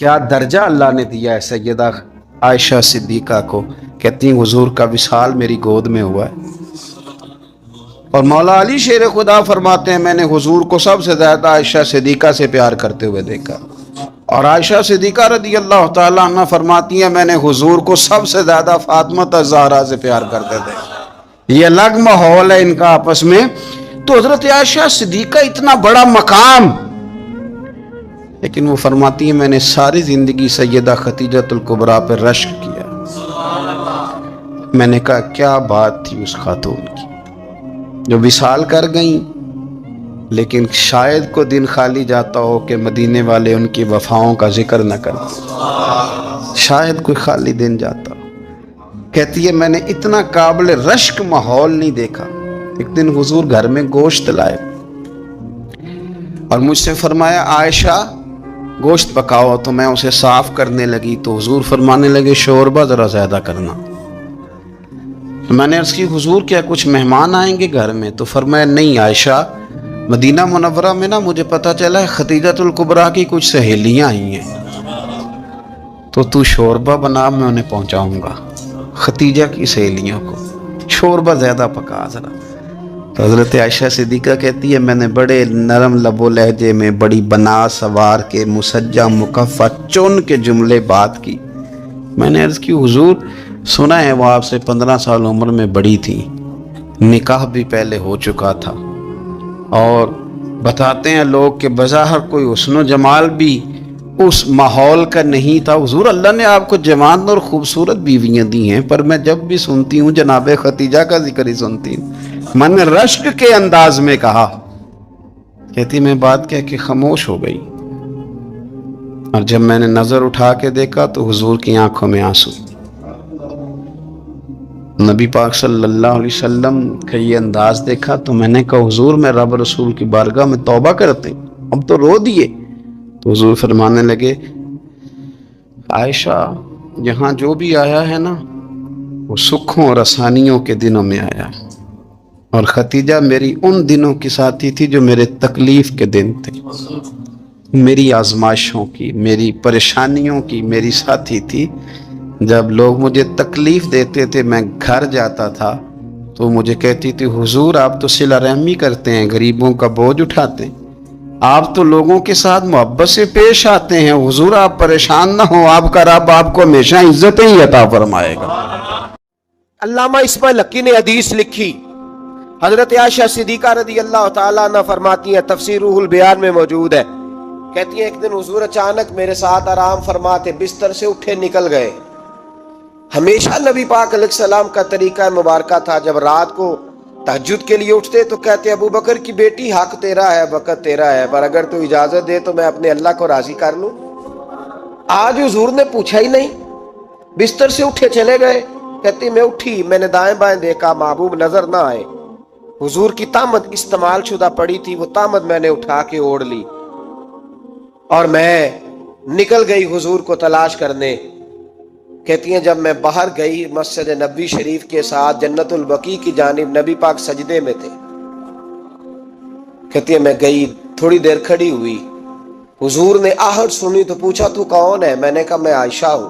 کیا درجہ اللہ نے دیا ہے سیدہ عائشہ صدیقہ کو. کہتی ہیں حضور کا وصال میری گود میں ہوا ہے. اور مولا علی شیر خدا فرماتے ہیں میں نے حضور کو سب سے زیادہ عائشہ صدیقہ سے پیار کرتے ہوئے دیکھا. اور عائشہ صدیقہ رضی اللہ تعالیٰ عنہ فرماتی ہیں میں نے حضور کو سب سے زیادہ فاطمہ الزہرا سے پیار کرتے تھے. یہ الگ ماحول ہے ان کا آپس میں. تو حضرت عائشہ صدیقہ اتنا بڑا مقام، لیکن وہ فرماتی ہیں میں نے ساری زندگی سیدہ خدیجۃ الکبریٰ پر رشک کیا. میں نے کہا کیا بات تھی اس خاتون کی جو وصال کر گئیں، لیکن شاید کو دن خالی جاتا ہو کہ مدینے والے ان کی وفاؤں کا ذکر نہ کرتے. شاید کوئی خالی دن جاتا ہو. کہتی ہے میں نے اتنا قابل رشک ماحول نہیں دیکھا. ایک دن حضور گھر میں گوشت لائے اور مجھ سے فرمایا عائشہ گوشت پکاؤ. تو میں اسے صاف کرنے لگی تو حضور فرمانے لگے شوربہ ذرا زیادہ کرنا. میں نے عرض کی حضور کیا کچھ مہمان آئیں گے گھر میں؟ تو فرمایا نہیں عائشہ، مدینہ منورہ میں نا مجھے پتہ چلا ہے خدیجۃ الکبریٰ کی کچھ سہیلیاں آئی ہیں، تو شوربہ بنا میں انہیں پہنچاؤں گا. خدیجہ کی سہیلیوں کو شوربہ زیادہ پکا ذرا. تو حضرت عائشہ صدیقہ کہتی ہے میں نے بڑے نرم لب و لہجے میں بڑی بنا سوار کے مسجع مکفہ چن کے جملے بات کی. میں نے عرض کی حضور سنا ہے وہ آپ سے 15 سال عمر میں بڑی تھی، نکاح بھی پہلے ہو چکا تھا، اور بتاتے ہیں لوگ کہ بظاہر کوئی حسن و جمال بھی اس ماحول کا نہیں تھا. حضور اللہ نے آپ کو جوان اور خوبصورت بیویاں دی ہیں، پر میں جب بھی سنتی ہوں جناب خدیجہ کا ذکر ہی سنتی ہوں. میں نے رشک کے انداز میں کہا. کہتی میں بات کہہ کے خاموش ہو گئی، اور جب میں نے نظر اٹھا کے دیکھا تو حضور کی آنکھوں میں آنسو. نبی پاک صلی اللہ علیہ وسلم کا یہ انداز دیکھا تو میں نے کہا حضور میں رب رسول کی بارگاہ میں توبہ کرتے ہیں، اب تو رو دیے. تو حضور فرمانے لگے عائشہ یہاں جو بھی آیا ہے نا وہ سکھوں اور آسانیوں کے دنوں میں آیا ہے، اور خدیجہ میری ان دنوں کی ساتھی تھی جو میرے تکلیف کے دن تھے، میری آزمائشوں کی، میری پریشانیوں کی میری ساتھی تھی. جب لوگ مجھے تکلیف دیتے تھے میں گھر جاتا تھا تو مجھے کہتی تھی حضور آپ تو صلہ رحمی کرتے ہیں، غریبوں کا بوجھ اٹھاتے ہیں، آپ تو لوگوں کے ساتھ محبت سے پیش آتے ہیں، حضور آپ پریشان نہ ہوں، آپ کا رب آپ کو ہمیشہ عزتیں ہی عطا فرمائے گا. علامہ اسماعیل حقی نے حدیث لکھی، حضرت عائشہ صدیقہ رضی اللہ تعالیٰ عنہ فرماتی ہیں، تفسیر روح البیان میں موجود ہے. کہتی ہیں ایک دن حضور اچانک میرے ساتھ آرام فرماتے بستر سے اٹھے نکل گئے. ہمیشہ نبی پاک علیہ السلام کا طریقہ مبارکہ تھا جب رات کو تہجد کے لیے اٹھتے تو کہتے ابو بکر کی بیٹی حق تیرا ہے، وقت تیرا ہے، پر اگر تو اجازت دے تو میں اپنے اللہ کو راضی کر لوں. آج حضور نے پوچھا ہی نہیں، بستر سے اٹھے چلے گئے. کہتی میں اٹھی، میں نے دائیں بائیں دیکھا، محبوب نظر نہ آئے. حضور کی طامت استعمال شدہ پڑی تھی، وہ طامت میں نے اٹھا کے اوڑھ لی اور میں نکل گئی حضور کو تلاش کرنے. کہتی ہیں جب میں باہر گئی مسجد نبوی شریف کے ساتھ جنت البقیع کی جانب، نبی پاک سجدے میں تھے. کہتی ہیں میں گئی، تھوڑی دیر کھڑی ہوئی، حضور نے آہٹ سنی تو پوچھا تو کون ہے؟ میں نے کہا میں عائشہ ہوں.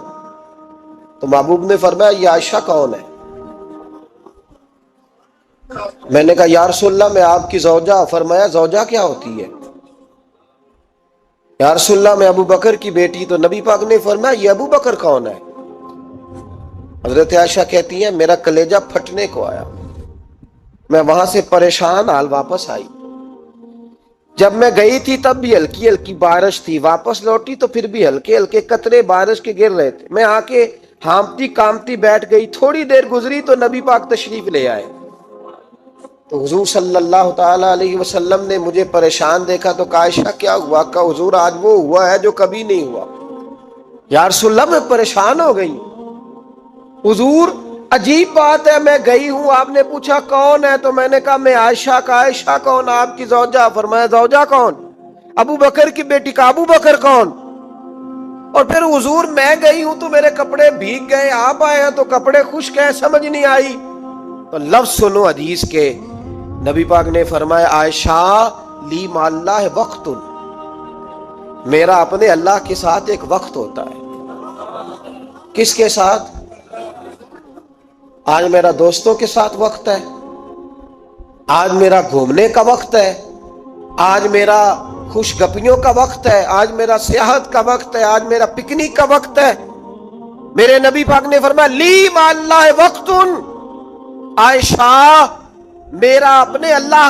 تو محبوب نے فرمایا یہ عائشہ کون ہے؟ میں نے کہا یا رسول اللہ میں آپ کی زوجہ. فرمایا زوجہ کیا ہوتی ہے؟ یا رسول اللہ میں ابو بکر کی بیٹی. تو نبی پاک نے فرمایا یہ ابو بکر کون ہے؟ حضرت عائشہ کہتی ہیں میرا کلیجہ پھٹنے کو آیا، میں وہاں سے پریشان حال واپس آئی. جب میں گئی تھی تب بھی ہلکی ہلکی بارش تھی، واپس لوٹی تو پھر بھی ہلکے ہلکے قطرے بارش کے گر رہے تھے. میں آ کے ہامتی کامتی بیٹھ گئی. تھوڑی دیر گزری تو نبی پاک تشریف لے آئے. تو حضور صلی اللہ تعالیٰ علیہ وسلم نے مجھے پریشان دیکھا تو کہا عائشہ کیا ہوا؟ کہا حضور آج وہ ہوا ہے جو کبھی نہیں ہوا. یا رسول اللہ میں پریشان ہو گئی. حضور عجیب بات ہے، میں گئی ہوں، آپ نے پوچھا کون ہے تو میں نے کہا میں عائشہ. کا عائشہ کون؟ آپ کی زوجہ. فرمایا زوجہ کون؟ ابو بکر کی بیٹی. کا ابو بکر کون؟ اور پھر حضور میں گئی ہوں تو میرے کپڑے بھیگ گئے، آپ آئے ہیں تو کپڑے خشک ہیں، سمجھ نہیں آئی. تو لفظ سنو حدیث کے، نبی پاک نے فرمایا عائشہ لی مع اللہ وقت، میرا اپنے اللہ کے ساتھ ایک وقت ہوتا ہے. کس کے ساتھ؟ آج میرا دوستوں کے ساتھ وقت ہے، آج میرا گھومنے کا وقت ہے، آج میرا خوش گپیوں کا وقت ہے، آج میرا سیاحت کا وقت ہے، آج میرا پکنک کا وقت ہے. میرے نبی پاک نے فرمایا لی مع اللہ وقت. عائشہ، میرا اپنے اللہ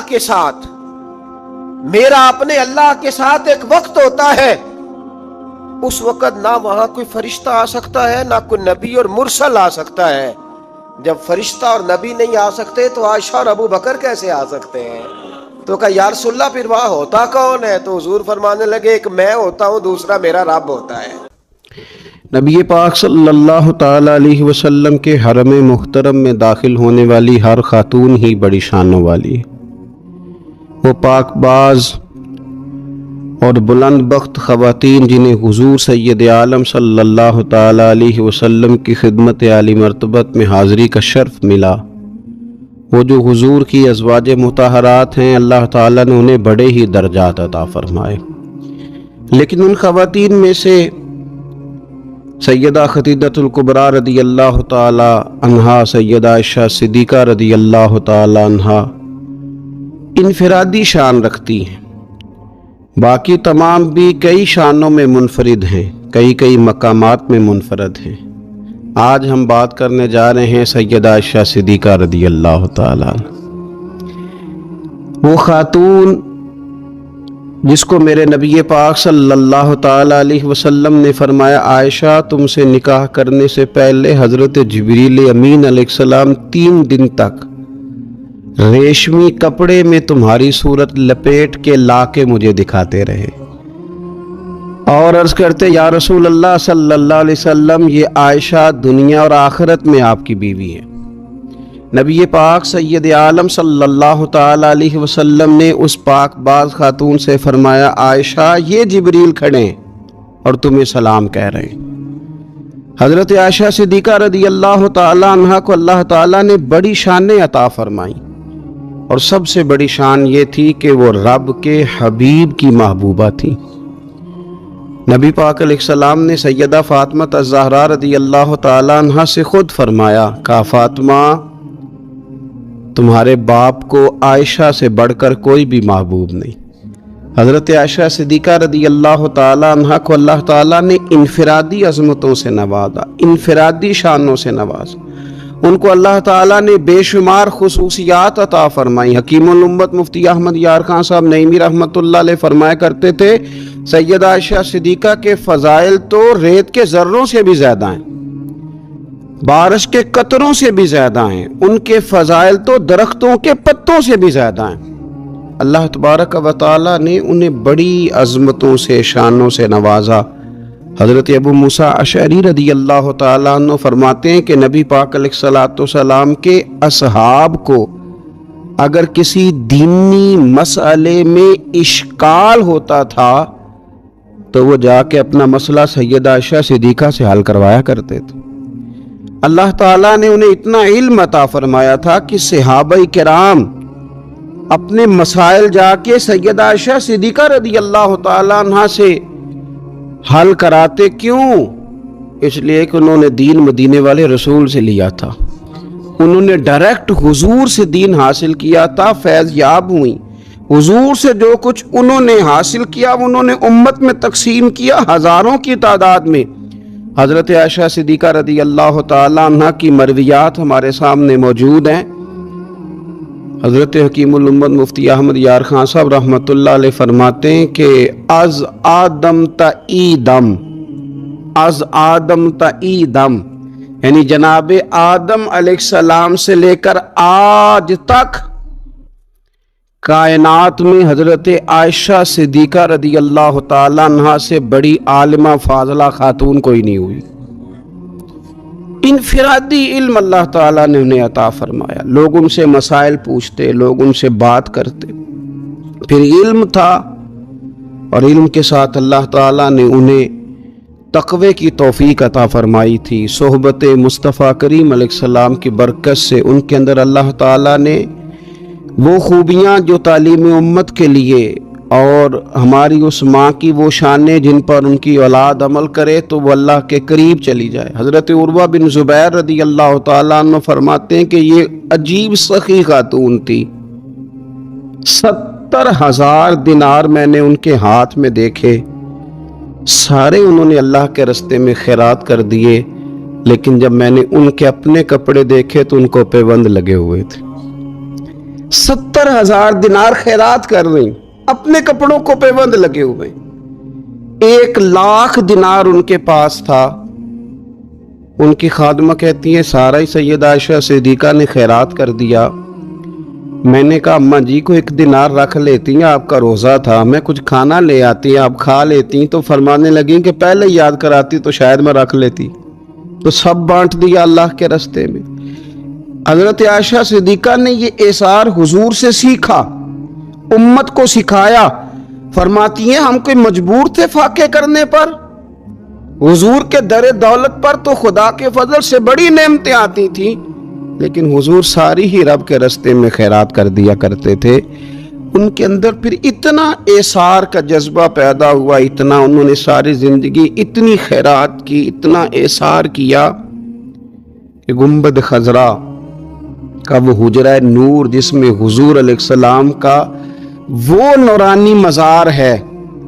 کے ساتھ ایک وقت ہوتا ہے. اس وقت نہ وہاں کوئی فرشتہ آ سکتا ہے، نہ کوئی نبی اور مرسل آ سکتا ہے. جب فرشتہ اور نبی نہیں آ سکتے تو عائشہ اور ابو بکر کیسے آ سکتے ہیں؟ تو کہا یا رسول اللہ پھر وہاں ہوتا کون ہے؟ تو حضور فرمانے لگے ایک میں ہوتا ہوں، دوسرا میرا رب ہوتا ہے. نبی پاک صلی اللہ تعالی علیہ وسلم کے حرم محترم میں داخل ہونے والی ہر خاتون ہی بڑی شانوں والی ہے. وہ پاک باز اور بلند بخت خواتین جنہیں حضور سید عالم صلی اللہ تعالی علیہ وسلم کی خدمت عالی مرتبت میں حاضری کا شرف ملا، وہ جو حضور کی ازواج مطہرات ہیں، اللہ تعالیٰ نے انہیں بڑے ہی درجات عطا فرمائے. لیکن ان خواتین میں سے سیدہ خدیجہ الکبریٰ رضی اللہ تعالی عنہا، سیدہ عائشہ صدیقہ رضی اللہ تعالی عنہا انفرادی شان رکھتی ہیں. باقی تمام بھی کئی شانوں میں منفرد ہیں، کئی مقامات میں منفرد ہیں. آج ہم بات کرنے جا رہے ہیں سیدہ عائشہ صدیقہ رضی اللہ تعالی عنہ، وہ خاتون جس کو میرے نبی پاک صلی اللہ تعالی علیہ وسلم نے فرمایا عائشہ تم سے نکاح کرنے سے پہلے حضرت جبریل امین علیہ السلام 3 دن تک ریشمی کپڑے میں تمہاری صورت لپیٹ کے لا کے مجھے دکھاتے رہے، اور عرض کرتے یا رسول اللہ صلی اللہ علیہ وسلم یہ عائشہ دنیا اور آخرت میں آپ کی بیوی ہے. نبی پاک سید عالم صلی اللہ تعالی علیہ وسلم نے اس پاک باز خاتون سے فرمایا عائشہ یہ جبریل کھڑے ہیں اور تمہیں سلام کہہ رہے ہیں. حضرت عائشہ صدیقہ رضی اللہ تعالی عنہ کو اللہ تعالیٰ نے بڑی شانیں عطا فرمائیں، اور سب سے بڑی شان یہ تھی کہ وہ رب کے حبیب کی محبوبہ تھی. نبی پاک علیہ السلام نے سیدہ فاطمہ الزہرا رضی اللہ تعالی عنہ سے خود فرمایا، کہا فاطمہ تمہارے باپ کو عائشہ سے بڑھ کر کوئی بھی محبوب نہیں. حضرت عائشہ صدیقہ رضی اللہ تعالی عنہ کو اللہ تعالیٰ نے انفرادی عظمتوں سے نوازا، انفرادی شانوں سے نوازا. ان کو اللہ تعالیٰ نے بے شمار خصوصیات عطا فرمائی. حکیم الامت مفتی احمد یار خان صاحب نعیمی رحمۃ اللہ علیہ فرمایا کرتے تھے سیدہ عائشہ صدیقہ کے فضائل تو ریت کے ذروں سے بھی زیادہ ہیں، بارش کے قطروں سے بھی زیادہ ہیں. ان کے فضائل تو درختوں کے پتوں سے بھی زیادہ ہیں. اللہ تبارک و تعالیٰ نے انہیں بڑی عظمتوں سے شانوں سے نوازا. حضرت ابو موسیٰ اشعری رضی اللہ تعالیٰ عنہ فرماتے ہیں کہ نبی پاک علیہ الصلوۃ والسلام کے اصحاب کو اگر کسی دینی مسئلے میں اشکال ہوتا تھا تو وہ جا کے اپنا مسئلہ سیدہ عائشہ صدیقہ سے حل کروایا کرتے تھے. اللہ تعالیٰ نے انہیں اتنا علم عطا فرمایا تھا کہ صحابہ کرام اپنے مسائل جا کے سیدہ عائشہ صدیقہ رضی اللہ تعالیٰ عنہ سے حل کراتے. کیوں؟ اس لیے کہ انہوں نے دین مدینے والے رسول سے لیا تھا، انہوں نے ڈائریکٹ حضور سے دین حاصل کیا تھا، فیض یاب ہوئی. حضور سے جو کچھ انہوں نے حاصل کیا انہوں نے امت میں تقسیم کیا ہزاروں کی تعداد میں. حضرت عائشہ صدیقہ رضی اللہ تعالیٰ عنہ کی مرویات ہمارے سامنے موجود ہیں. حضرت حکیم الامت مفتی احمد یار خان صاحب رحمۃ اللہ علیہ فرماتے ہیں کہ از آدم تا ایدم یعنی جناب آدم علیہ السلام سے لے کر آج تک کائنات میں حضرت عائشہ صدیقہ رضی اللہ تعالیٰ عنہ سے بڑی عالمہ فاضلہ خاتون کوئی نہیں ہوئی. انفرادی علم اللہ تعالیٰ نے انہیں عطا فرمایا. لوگ ان سے مسائل پوچھتے، لوگ ان سے بات کرتے. پھر علم تھا، اور علم کے ساتھ اللہ تعالیٰ نے انہیں تقوی کی توفیق عطا فرمائی تھی. صحبت مصطفیٰ کریم علیہ السلام کی برکت سے ان کے اندر اللہ تعالیٰ نے وہ خوبیاں جو تعلیم امت کے لیے اور ہماری اس ماں کی وہ شانیں جن پر ان کی اولاد عمل کرے تو وہ اللہ کے قریب چلی جائے۔ حضرت عروہ بن زبیر رضی اللہ تعالیٰ عنہ فرماتے ہیں کہ یہ عجیب سخی خاتون تھی، 70,000 دینار میں نے ان کے ہاتھ میں دیکھے، سارے انہوں نے اللہ کے راستے میں خیرات کر دیے، لیکن جب میں نے ان کے اپنے کپڑے دیکھے تو ان کو پیوند لگے ہوئے تھے۔ 70,000 دینار خیرات کر رہی، اپنے کپڑوں کو پیوند لگے ہوئے۔ 1,00,000 دینار ان کے پاس تھا۔ ان کی خادمہ کہتی ہیں سارا ہی سیدہ عائشہ صدیقہ نے خیرات کر دیا۔ میں نے کہا اماں جی کو 1 دینار رکھ لیتی ہیں، آپ کا روزہ تھا، میں کچھ کھانا لے آتی، آپ کھا لیتی۔ تو فرمانے لگیں کہ پہلے یاد کراتی تو شاید میں رکھ لیتی، تو سب بانٹ دیا اللہ کے راستے میں۔ حضرت عائشہ صدیقہ نے یہ اثار حضور سے سیکھا، امت کو سکھایا۔ فرماتی ہیں ہم کوئی مجبور تھے فاقے کرنے پر؟ حضور کے در دولت پر تو خدا کے فضل سے بڑی نعمتیں آتی تھیں، لیکن حضور ساری ہی رب کے راستے میں خیرات کر دیا کرتے تھے۔ ان کے اندر پھر اتنا اثار کا جذبہ پیدا ہوا، اتنا انہوں نے ساری زندگی اتنی خیرات کی، اتنا اثار کیا کہ گنبد خضرا کا وہ حجرہ نور جس میں حضور علیہ السلام کا وہ نورانی مزار ہے،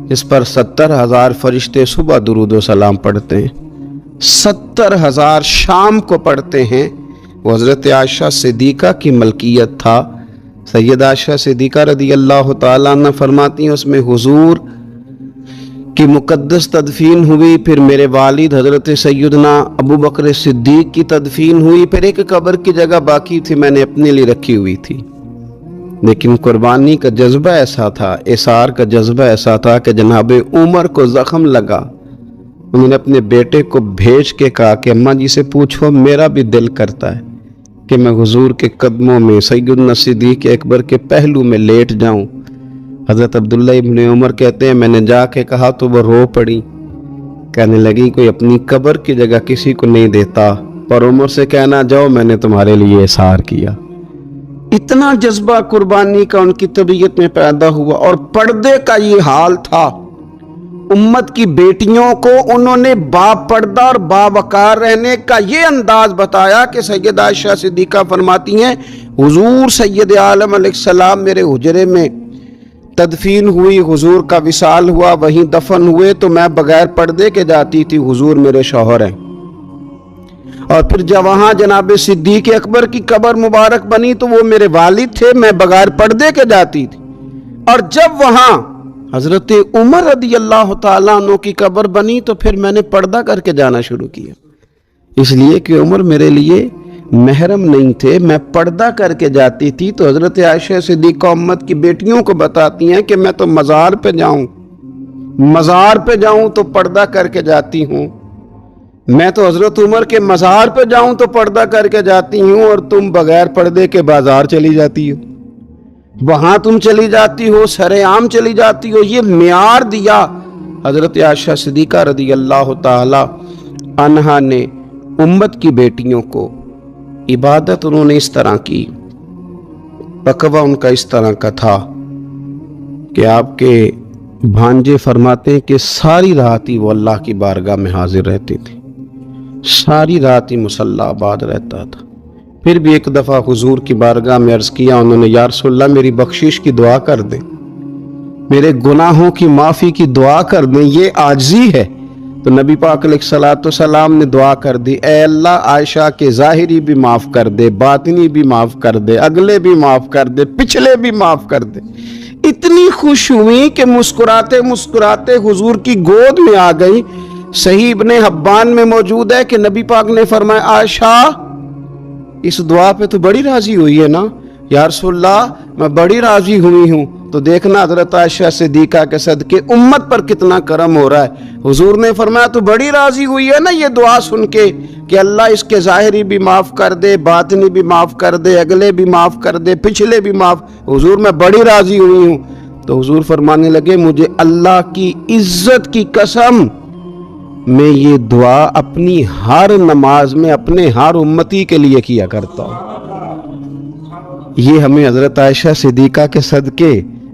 جس پر 70,000 فرشتے صبح درود و سلام پڑھتے ہیں، 70,000 شام کو پڑھتے ہیں، وہ حضرت عائشہ صدیقہ کی ملکیت تھا۔ سیدہ عائشہ صدیقہ رضی اللہ تعالیٰ عنہ فرماتی ہیں اس میں حضور کی مقدس تدفین ہوئی، پھر میرے والد حضرت سیدنا ابو بکر صدیق کی تدفین ہوئی، پھر ایک قبر کی جگہ باقی تھی میں نے اپنے لیے رکھی ہوئی تھی۔ لیکن قربانی کا جذبہ ایسا تھا، اثار کا جذبہ ایسا تھا کہ جناب عمر کو زخم لگا، انہوں نے اپنے بیٹے کو بھیج کے کہا کہ اماں جی سے پوچھو میرا بھی دل کرتا ہے کہ میں حضور کے قدموں میں سیدنا صدیق اکبر کے پہلو میں لیٹ جاؤں۔ حضرت عبداللہ ابن عمر کہتے ہیں میں نے جا کے کہا تو وہ رو پڑی، کہنے لگی کوئی اپنی قبر کی جگہ کسی کو نہیں دیتا، پر عمر سے کہنا جاؤ میں نے تمہارے لیے اثار کیا۔ اتنا جذبہ قربانی کا ان کی طبیعت میں پیدا ہوا، اور پردے کا یہ حال تھا۔ امت کی بیٹیوں کو انہوں نے با پردہ اور باوقار رہنے کا یہ انداز بتایا کہ سیدہ عائشہ صدیقہ فرماتی ہیں حضور سید عالم علیہ السلام میرے حجرے میں تدفین ہوئی، حضور کا وصال ہوا، وہیں دفن ہوئے تو میں بغیر پردے کے جاتی تھی، حضور میرے شوہر ہیں۔ اور پھر جب وہاں جناب صدیق اکبر کی قبر مبارک بنی تو وہ میرے والد تھے، میں بغیر پردے کے جاتی تھی۔ اور جب وہاں حضرت عمر رضی اللہ تعالیٰ عنہ کی قبر بنی تو پھر میں نے پردہ کر کے جانا شروع کیا، اس لیے کہ عمر میرے لیے محرم نہیں تھے، میں پردہ کر کے جاتی تھی۔ تو حضرت عائشہ صدیقہ امت کی بیٹیوں کو بتاتی ہیں کہ میں تو مزار پہ جاؤں تو پردہ کر کے جاتی ہوں، میں تو حضرت عمر کے مزار پہ جاؤں تو پردہ کر کے جاتی ہوں، اور تم بغیر پردے کے بازار چلی جاتی ہو، وہاں تم چلی جاتی ہو، سر عام چلی جاتی ہو۔ یہ معیار دیا حضرت عائشہ صدیقہ رضی اللہ تعالی عنہا نے امت کی بیٹیوں کو۔ عبادت انہوں نے اس طرح کی، تقویٰ ان کا اس طرح کا تھا کہ آپ کے بھانجے فرماتے ہیں کہ ساری رات ہی وہ اللہ کی بارگاہ میں حاضر رہتی تھی، ساری رات ہی مصلی آباد رہتا تھا۔ پھر بھی ایک دفعہ حضور کی بارگاہ میں عرض کیا انہوں نے، یا رسول اللہ میری بخشش کی دعا کر دیں، میرے گناہوں کی معافی کی دعا کر دیں، یہ عاجزی ہے۔ تو نبی پاک علیہ الصلوۃ والسلام نے دعا کر دی، اے اللہ عائشہ کے ظاہری بھی معاف کر دے، باطنی بھی معاف کر دے، اگلے بھی معاف کر دے، پچھلے بھی معاف کر دے۔ اتنی خوش ہوئی کہ مسکراتے مسکراتے حضور کی گود میں آ گئی۔ صحیح ابن حبان میں موجود ہے کہ نبی پاک نے فرمایا عائشہ اس دعا پہ تو بڑی راضی ہوئی ہے نا؟ یا رسول اللہ میں بڑی راضی ہوئی ہوں۔ تو دیکھنا حضرت عائشہ صدیقہ کے صدقے امت پر کتنا کرم ہو رہا ہے۔ حضور نے فرمایا تو بڑی راضی ہوئی ہے نا یہ دعا سن کے کہ اللہ اس کے ظاہری بھی معاف کر دے، باطنی بھی معاف کر دے، اگلے بھی معاف کر دے، پچھلے بھی معاف۔ حضور میں بڑی راضی ہوئی ہوں۔ تو حضور فرمانے لگے مجھے اللہ کی عزت کی قسم میں یہ دعا اپنی ہر نماز میں اپنے ہر امتی کے لیے کیا کرتا ہوں۔ یہ ہمیں حضرت عائشہ صدیقہ کے صدقے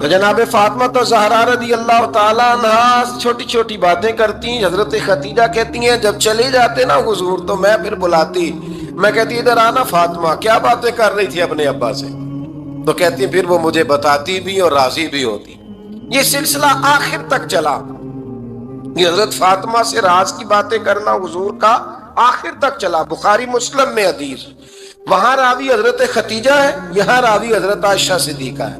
تو جناب فاطمہ تو زہرا رضی اللہ تعالیٰ عنہا چھوٹی چھوٹی باتیں کرتی ہیں. حضرت خدیجہ کہتی ہیں جب چلے جاتے نا حضور تو میں پھر بلاتی, میں کہتی ادھر آنا فاطمہ, کیا باتیں کر رہی تھی اپنے ابا سے؟ تو کہتی پھر وہ مجھے بتاتی بھی اور راضی بھی ہوتی. یہ سلسلہ آخر تک چلا. یہ حضرت فاطمہ سے راز کی باتیں کرنا حضور کا آخر تک چلا. بخاری مسلم میں حدیث, وہاں راوی حضرت خدیجہ ہے, یہاں راوی حضرت عائشہ صدیقہ ہے.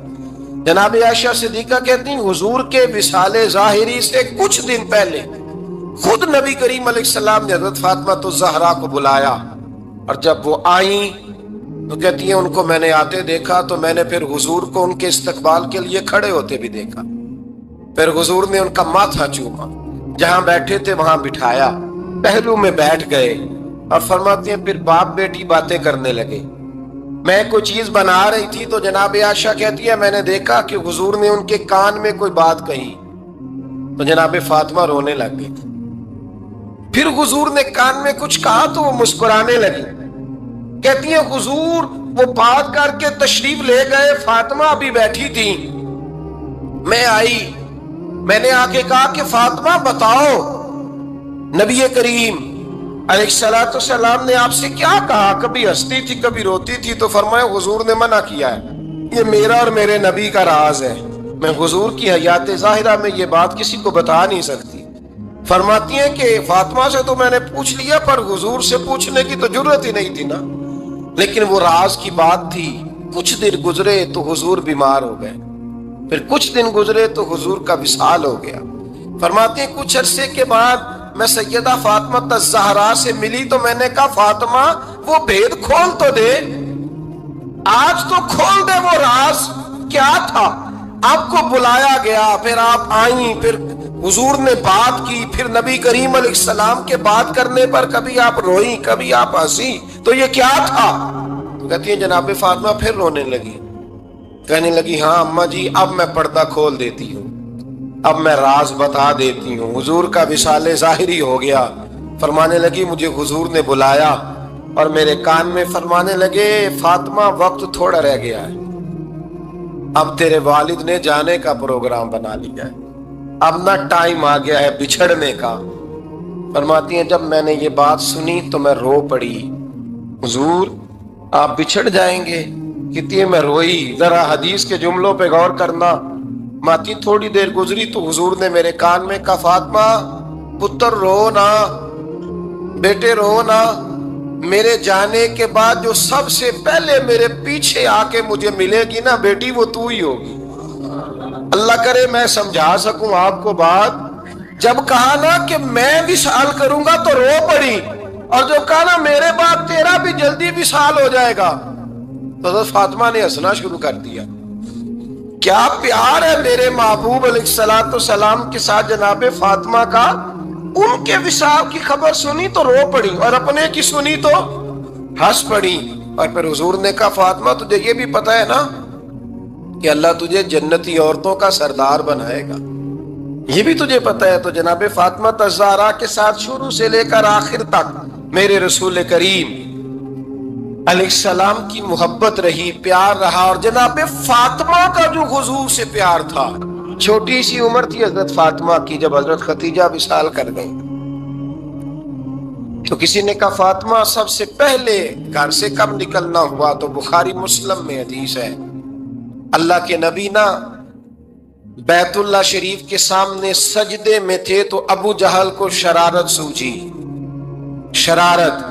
جناب عائشہ صدیقہ کہتی ہیں حضور کے وصال ظاہری سے کچھ دن پہلے خود نبی کریم علیہ السلام نے حضرت فاطمہ الزہرا کو بلایا, اور جب وہ آئیں تو کہتی ہیں ان کو میں نے آتے دیکھا تو میں نے پھر حضور کو ان کے استقبال کے لیے کھڑے ہوتے بھی دیکھا. پھر حضور نے ان کا ماتھا چوما, جہاں بیٹھے تھے وہاں بٹھایا, پہلو میں بیٹھ گئے, اور فرماتے ہیں پھر باپ بیٹی باتیں کرنے لگے. میں کوئی چیز بنا رہی تھی تو جناب عائشہ کہتی ہے میں نے دیکھا کہ حضور نے ان کے کان میں کوئی بات کہی, تو جناب فاطمہ رونے لگ گئی. پھر حضور نے کان میں کچھ کہا تو وہ مسکرانے لگی. کہتی ہیں حضور وہ بات کر کے تشریف لے گئے, فاطمہ ابھی بیٹھی تھی, میں آئی, میں نے آ کے کہا کہ فاطمہ بتاؤ نبی کریم علیہ السلام نے آپ سے کیا کہا؟ کبھی ہنستی تھی کبھی روتی تھی. تو فرمایا حضور نے منع کیا ہے, یہ میرا اور میرے نبی کا راز ہے, میں حضور کی حیات ظاہرہ میں یہ بات کسی کو بتا نہیں سکتی. فرماتی ہیں کہ فاطمہ سے تو میں نے پوچھ لیا پر حضور سے پوچھنے کی تو جرت ہی نہیں تھی نا, لیکن وہ راز کی بات تھی. کچھ دن گزرے تو حضور بیمار ہو گئے, پھر کچھ دن گزرے تو حضور کا وصال ہو گیا. فرماتے ہیں کچھ عرصے کے بعد میں سیدہ فاطمہ الزہرا سے ملی تو میں نے کہا فاطمہ وہ بھید کھول تو دے, آج تو کھول دے وہ راز کیا تھا. آپ کو بلایا گیا, پھر آپ آئیں, پھر حضور نے بات کی, پھر نبی کریم علیہ السلام کے بات کرنے پر کبھی آپ روئیں کبھی آپ ہنسی, تو یہ کیا تھا؟ کہتی ہے جناب فاطمہ پھر رونے لگی, کہنے لگی ہاں اماں جی اب میں پردہ کھول دیتی ہوں, اب میں راز بتا دیتی ہوں. حضور کا وصال ظاہری ہو گیا. فرمانے لگی مجھے حضور نے بلایا اور میرے کان میں فرمانے لگے فاطمہ وقت تھوڑا رہ گیا ہے, اب تیرے والد نے جانے کا پروگرام بنا لیا ہے, اب نہ ٹائم آ گیا ہے بچھڑنے کا. فرماتی ہیں جب میں نے یہ بات سنی تو میں رو پڑی, حضور آپ بچھڑ جائیں گے؟ کہتی ہے میں روئی. ذرا حدیث کے جملوں پہ غور کرنا. ماتی تھوڑی دیر گزری تو حضور نے میرے کان میں کہا فاطمہ پتر رو نا, بیٹے رو نا, میرے جانے کے بعد جو سب سے پہلے میرے پیچھے آ کے مجھے ملے گی نا بیٹی وہ تو ہی ہوگی. اللہ کرے میں سمجھا سکوں آپ کو بات. جب کہا نا کہ میں وصال کروں گا تو رو پڑی, اور جو کہا نا میرے بعد تیرا بھی جلدی وصال ہو جائے گا تو حضرت فاطمہ نے ہنسنا شروع کر دیا. کیا پیار ہے میرے محبوب علیہ السلام کے ساتھ جناب فاطمہ کا. ان کے وصال کی خبر سنی تو رو پڑی, اور اپنے کی سنی تو ہنس پڑی. اور پھر حضور نے کہا فاطمہ تجھے یہ بھی پتا ہے نا کہ اللہ تجھے جنتی عورتوں کا سردار بنائے گا, یہ بھی تجھے پتا ہے. تو جناب فاطمہ الزہرا کے ساتھ شروع سے لے کر آخر تک میرے رسول کریم علیہ السلام کی محبت رہی, پیار رہا. اور جناب فاطمہ کا جو حضور سے پیار تھا, چھوٹی سی عمر تھی حضرت فاطمہ کی جب حضرت خدیجہ وصال کر گئی, تو کسی نے کہا فاطمہ سب سے پہلے گھر سے کب نکلنا ہوا؟ تو بخاری مسلم میں حدیث ہے, اللہ کے نبی نا بیت اللہ شریف کے سامنے سجدے میں تھے تو ابو جہل کو شرارت سوجی, شرارت.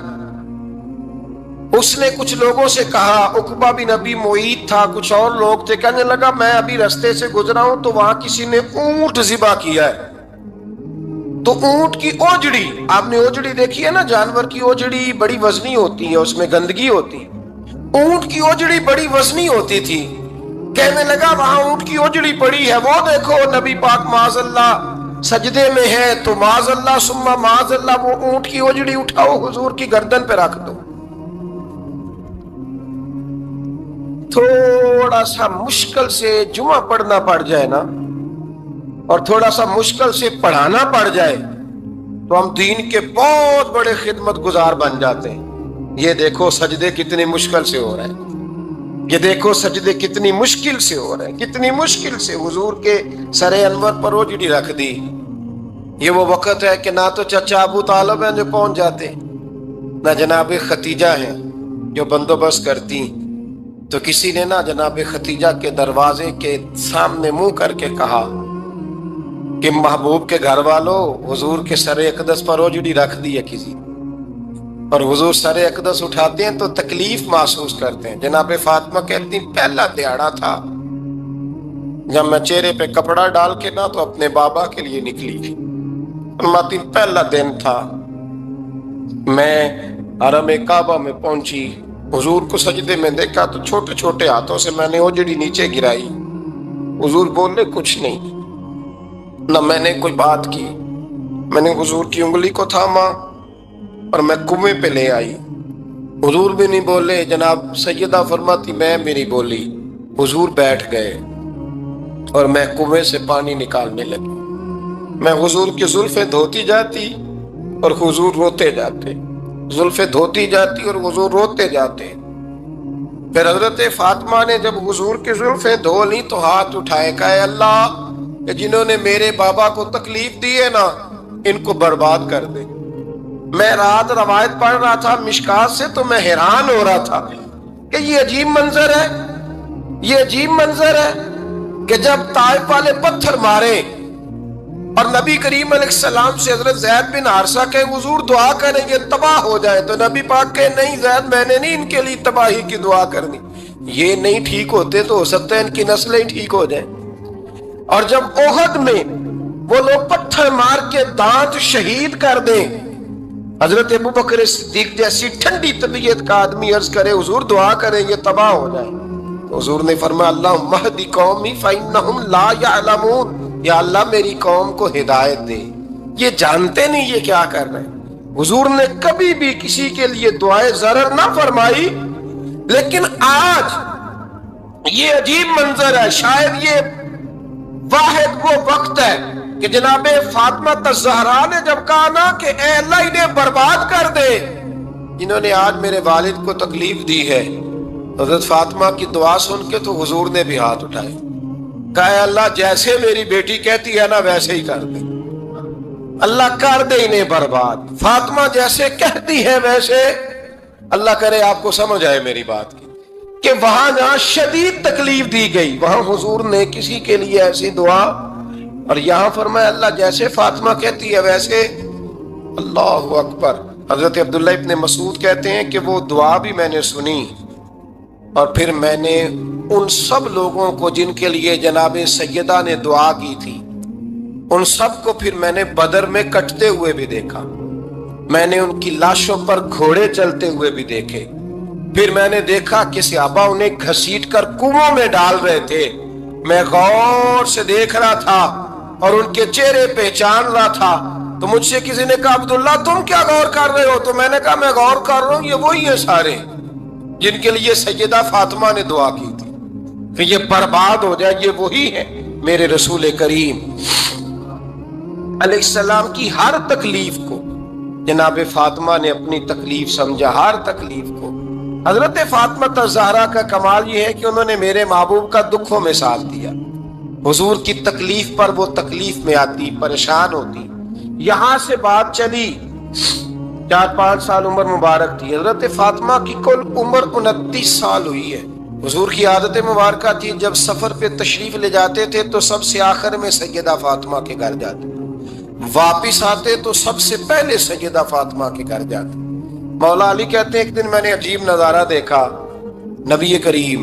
اس نے کچھ لوگوں سے کہا, عقبہ بن ابی معیط تھا, کچھ اور لوگ تھے, کہنے لگا میں ابھی رستے سے گزرا ہوں تو وہاں کسی نے اونٹ ذبح کیا ہے. تو اونٹ کی اوجڑی, آپ نے اوجڑی دیکھی ہے نا, جانور کی اوجڑی بڑی وزنی ہوتی ہے, اس میں گندگی ہوتی. اونٹ کی اوجڑی بڑی وزنی ہوتی تھی. کہنے لگا وہاں اونٹ کی اوجڑی پڑی ہے, وہ دیکھو نبی پاک معاذ اللہ سجدے میں ہے, تو معاذ اللہ ثم معاذ اللہ وہ اونٹ کی اوجڑی اٹھاؤ حضور کی گردن پہ رکھ دو. تھوڑا سا مشکل سے جمعہ پڑھنا پڑ جائے نا, اور تھوڑا سا مشکل سے پڑھانا پڑ جائے تو ہم دین کے بہت بڑے خدمت گزار بن جاتے ہیں. یہ دیکھو سجدے کتنے مشکل سے ہو رہے ہیں, یہ دیکھو سجدے کتنی مشکل سے ہو رہے ہیں، کتنی مشکل سے حضور کے سر انور پر اوجڑی رکھ دی۔ یہ وہ وقت ہے کہ نہ تو چچا ابو طالب ہیں جو پہنچ جاتے، نہ جناب ختیجہ ہیں جو بندوبست کرتی، تو کسی نے نہ جناب ختیجہ کے دروازے کے سامنے منہ کر کے کہا کہ محبوب کے گھر والوں، حضور کے سر اقدس پر اوجڑی رکھ دی ہے کسی، اور حضور سر اقدس اٹھاتے ہیں تو تکلیف محسوس کرتے ہیں۔ جناب فاطمہ کہتی پہلا دیہڑا تھا جب میں چہرے پہ کپڑا ڈال کے نہ تو اپنے بابا کے لیے نکلی، فرماتی پہلا دن تھا، میں حرم کعبہ میں پہنچی، حضور کو سجدے میں دیکھا تو چھوٹے چھوٹے ہاتھوں سے میں نے اوجڑی نیچے گرائی، حضور بولے کچھ نہیں، نہ میں نے کوئی بات کی، میں نے حضور کی انگلی کو تھاما اور میں کنویں پہ لے آئی، حضور بھی نہیں بولے، جناب سیدہ فرماتی میں بھی نہیں بولی، حضور بیٹھ گئے اور میں کنویں سے پانی نکالنے لگی، میں حضور کی زلفیں دھوتی جاتی اور حضور روتے جاتے، زلفیں دھوتی جاتی اور حضور روتے جاتے۔ پھر حضرت فاطمہ نے جب حضور کی زلفیں دھو لی تو ہاتھ اٹھائے، کہا اے اللہ کہ جنہوں نے میرے بابا کو تکلیف دی ہے نا ان کو برباد کر دے۔ میں رات روایت پڑھ رہا تھا مشکات سے تو میں حیران ہو رہا تھا کہ یہ عجیب منظر ہے، یہ عجیب منظر ہے کہ جب طائف والے پتھر مارے اور نبی کریم علیہ السلام سے حضرت زید بن حارثہ کہ حضور دعا کریں یہ تباہ ہو جائے، تو نبی پاک کہ نہیں زید میں نے نہیں ان کے لیے تباہی کی دعا کرنی، یہ نہیں ٹھیک ہوتے تو ہو سکتا ہے ان کی نسلیں ٹھیک ہو جائیں۔ اور جب احد میں وہ لوگ پتھر مار کے دانت شہید کر دیں، حضرت ابوبکر صدیق جیسی ٹھنڈی طبیعت کا آدمی عرض کرے حضور دعا کریں یہ تباہ ہو جائے، تو حضور نے فرمایا اللہم اہد قومی فإنہم لا یعلمون، یا اللہ میری قوم کو ہدایت دے، یہ جانتے نہیں یہ کیا کر رہے ہیں۔ حضور نے کبھی بھی کسی کے لیے دعائے ضرر نہ فرمائی، لیکن آج یہ عجیب منظر ہے، شاید یہ واحد وہ وقت ہے کہ جناب فاطمہ الزہرا نے جب کہا نا کہ اے اللہ انہیں برباد کر دے جنہوں نے آج میرے والد کو تکلیف دی ہے، حضرت فاطمہ کی دعا سن کے تو حضور نے بھی ہاتھ اٹھائے، کہا اے اللہ جیسے میری بیٹی کہتی ہے نا ویسے ہی کر دے، اللہ کر دے انہیں برباد، فاطمہ جیسے کہتی ہے ویسے، اللہ کرے آپ کو سمجھ آئے میری بات کی کہ وہاں جہاں شدید تکلیف دی گئی وہاں حضور نے کسی کے لیے ایسی دعا، اور یہاں فرمایا اللہ جیسے فاطمہ کہتی ہے ویسے، اللہ اکبر۔ حضرت عبداللہ ابن مسعود کہتے ہیں کہ وہ دعا بھی میں نے سنی، اور پھر میں نے ان سب لوگوں کو جن کے لیے جناب سیدہ نے دعا کی تھی ان سب کو پھر میں نے بدر میں کٹتے ہوئے بھی دیکھا، میں نے ان کی لاشوں پر گھوڑے چلتے ہوئے بھی دیکھے، پھر میں نے دیکھا کہ صحابہ انہیں گھسیٹ کر کنووں میں ڈال رہے تھے، میں غور سے دیکھ رہا تھا اور ان کے چہرے پہچان رہا تھا، تو مجھ سے کسی نے کہا عبداللہ تم کیا غور کر رہے ہو؟ تو میں نے کہا میں غور کر رہا ہوں یہ وہی ہیں سارے جن کے لیے سیدہ فاطمہ نے دعا کی تھی کہ یہ برباد ہو جائے، یہ وہی ہے میرے رسول کریم علیہ السلام کی ہر تکلیف کو جناب فاطمہ نے اپنی تکلیف سمجھا، ہر تکلیف کو۔ حضرت فاطمہ الزہرا کا کمال یہ ہے کہ انہوں نے میرے محبوب کا دکھوں میں ساتھ دیا، حضور کی تکلیف پر وہ تکلیف میں آتی، پریشان ہوتی۔ یہاں سے بات چلی 4-5 سال عمر مبارک تھی، حضرت فاطمہ کی کل عمر 29 سال ہوئی ہے۔ حضور کی عادت مبارکہ تھی جب سفر پہ تشریف لے جاتے تھے تو سب سے آخر میں سیدہ فاطمہ کے گھر جاتے، واپس آتے تو سب سے پہلے سیدہ فاطمہ کے گھر جاتے۔ مولا علی کہتے ہیں ایک دن میں نے عجیب نظارہ دیکھا، نبی کریم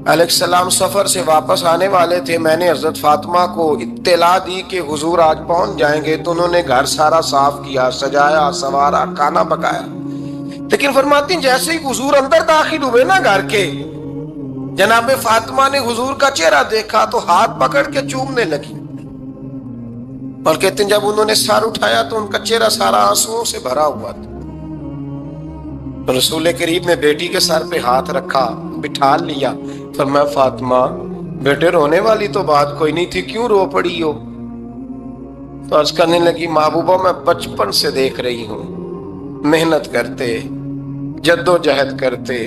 علیہ السلام سفر سے واپس آنے والے تھے، میں نے حضرت فاطمہ کو اطلاع دی کہ حضور آج پہنچ جائیں گے، تو انہوں نے گھر سارا صاف کیا، سجایا، سنوارا، کھانا پکایا، لیکن فرماتی ہیں جیسے ہی حضور اندر داخل ہوئے نا گھر کے، جناب فاطمہ نے حضور کا چہرہ دیکھا تو ہاتھ پکڑ کے چومنے لگی، اور کہتے ہیں جب انہوں نے سر اٹھایا تو ان کا چہرہ سارا آنسوؤں سے بھرا ہوا تھا۔ رسول کریم نے بیٹی کے سر پہ ہاتھ رکھا، بٹھا لیا، فرمایا فاطمہ بیٹے رونے والی تو بات کوئی نہیں تھی، کیوں رو پڑی ہو؟ تو عرض کرنے لگی محبوبہ میں بچپن سے دیکھ رہی ہوں محنت کرتے، جد و جہد کرتے،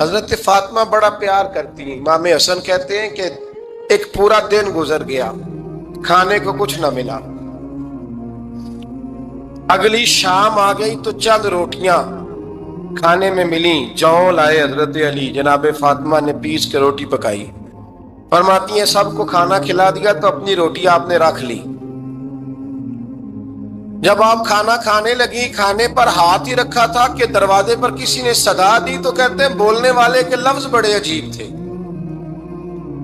حضرت فاطمہ بڑا پیار کرتی ہیں. امام حسن کہتے ہیں کہ ایک پورا دن گزر گیا، کھانے کو کچھ نہ ملا. اگلی شام آ گئی تو چند روٹیاں کھانے میں ملیں. جوں لائے حضرت علی، جناب فاطمہ نے پیس کے روٹی پکائی. فرماتی ہیں سب کو کھانا کھلا دیا تو اپنی روٹی آپ نے رکھ لی. جب آپ کھانا کھانے لگی، کھانے پر ہاتھ ہی رکھا تھا کہ دروازے پر کسی نے صدا دی. تو کہتے ہیں بولنے والے کے لفظ بڑے عجیب تھے.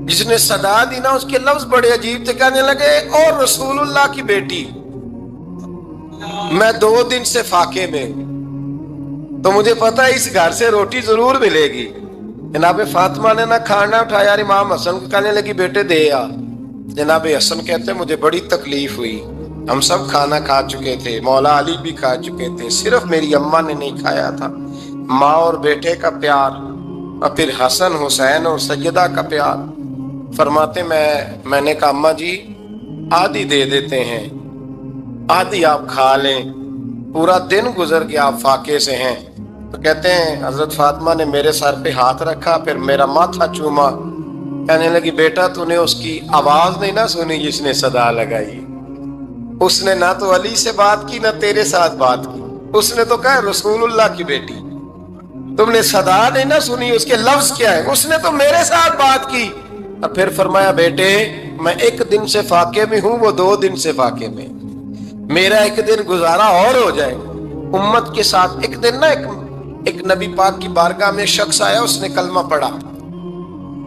جس نے صدا دی نا اس کے لفظ بڑے عجیب تھے. کہنے لگے اور رسول اللہ کی بیٹی، میں 2 دن سے فاقے میں، تو مجھے پتا ہے اس گھر سے روٹی ضرور ملے گی. جناب فاطمہ نے نہ کھانا اٹھایا. امام حسن کو کہنے لگی بیٹے دے آ. جناب حسن کہتے ہیں مجھے بڑی تکلیف ہوئی. ہم سب کھانا کھا چکے تھے، مولا علی بھی کھا چکے تھے، صرف میری اماں نے نہیں کھایا تھا. ماں اور بیٹے کا پیار، اور پھر حسن حسین اور سیدہ کا پیار. فرماتے میں نے کہا اماں جی آدھی دے دیتے ہیں، آدھی آپ کھا لیں. پورا دن گزر گیا، آپ فاقے سے ہیں. تو کہتے ہیں حضرت فاطمہ نے میرے سر پہ ہاتھ رکھا، پھر میرا ماتھا چوما. کہنے لگی بیٹا تو نے اس کی آواز نہیں نہ سنی جس نے صدا لگائی. اس نے نہ تو علی سے بات کی نہ تیرے ساتھ بات کی. اس نے تو کہا رسول اللہ کی بیٹی. تم نے صدا نہیں نہ سنی، اس کے لفظ کیا ہے. اس نے تو میرے ساتھ بات کی. اور پھر فرمایا بیٹے میں 1 دن سے فاقے میں ہوں، وہ 2 دن سے فاقے میں. میرا 1 دن گزارا اور ہو جائے امت کے ساتھ. ایک دن نا ایک نبی پاک کی بارگاہ میں شخص آیا، اس نے کلمہ پڑھا.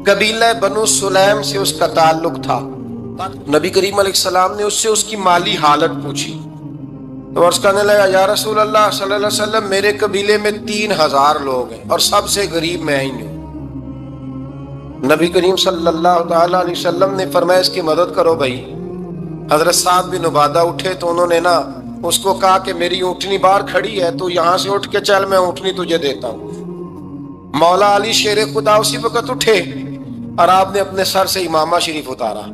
قبیلہ بنو سلیم سے اس کا تعلق تھا. نبی کریم علیہ السلام نے اس سے اس کی مالی حالت پوچھی. تو عرض کرنے لگا یا رسول اللہ صلی اللہ علیہ وسلم میرے قبیلے میں 3000 لوگ ہیں اور سب سے غریب میں ہی ہوں. نبی کریم صلی اللہ تعالی علیہ وسلم نے فرمایا اس کی مدد کرو بھائی. حضرت سعد بن عبادہ اٹھے تو انہوں نے نا اس کو کہا کہ میری اونٹنی باہر کھڑی ہے تو یہاں سے اٹھ کے چل، میں اونٹنی تجھے دیتا ہوں. مولا علی شیر خدا اسی وقت اٹھے اور آپ نے اپنے سر سے امامہ شریف اتارا.